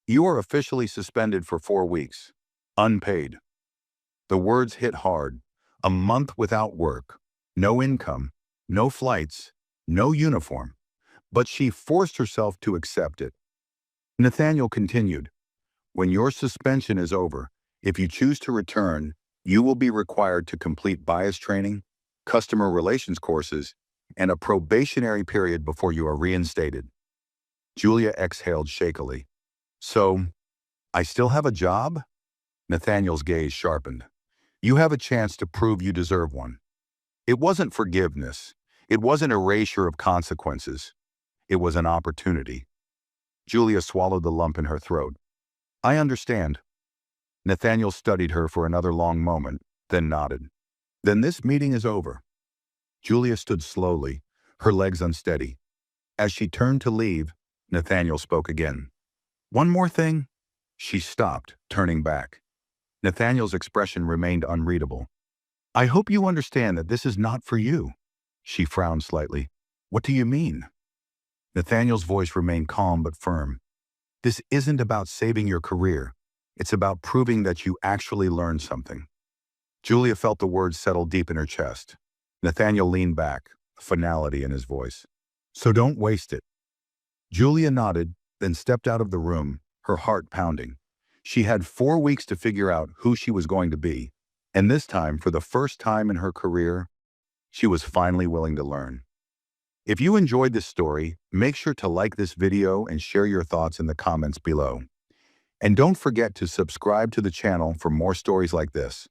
You are officially suspended for 4 weeks. Unpaid. The words hit hard. A month without work. No income. No flights. No uniform. But she forced herself to accept it. Nathaniel continued. When your suspension is over, if you choose to return, you will be required to complete bias training, customer relations courses, and a probationary period before you are reinstated. Julia exhaled shakily. So, I still have a job? Nathaniel's gaze sharpened. You have a chance to prove you deserve one. It wasn't forgiveness. It wasn't erasure of consequences. It was an opportunity. Julia swallowed the lump in her throat. I understand. Nathaniel studied her for another long moment, then nodded. Then this meeting is over. Julia stood slowly, her legs unsteady. As she turned to leave, Nathaniel spoke again. One more thing? She stopped, turning back. Nathaniel's expression remained unreadable. I hope you understand that this is not for you. She frowned slightly. What do you mean? Nathaniel's voice remained calm but firm. This isn't about saving your career. It's about proving that you actually learned something. Julia felt the words settle deep in her chest. Nathaniel leaned back, finality in his voice. So don't waste it. Julia nodded, then stepped out of the room, her heart pounding. She had 4 weeks to figure out who she was going to be, and this time, for the first time in her career, she was finally willing to learn. If you enjoyed this story, make sure to like this video and share your thoughts in the comments below. And don't forget to subscribe to the channel for more stories like this.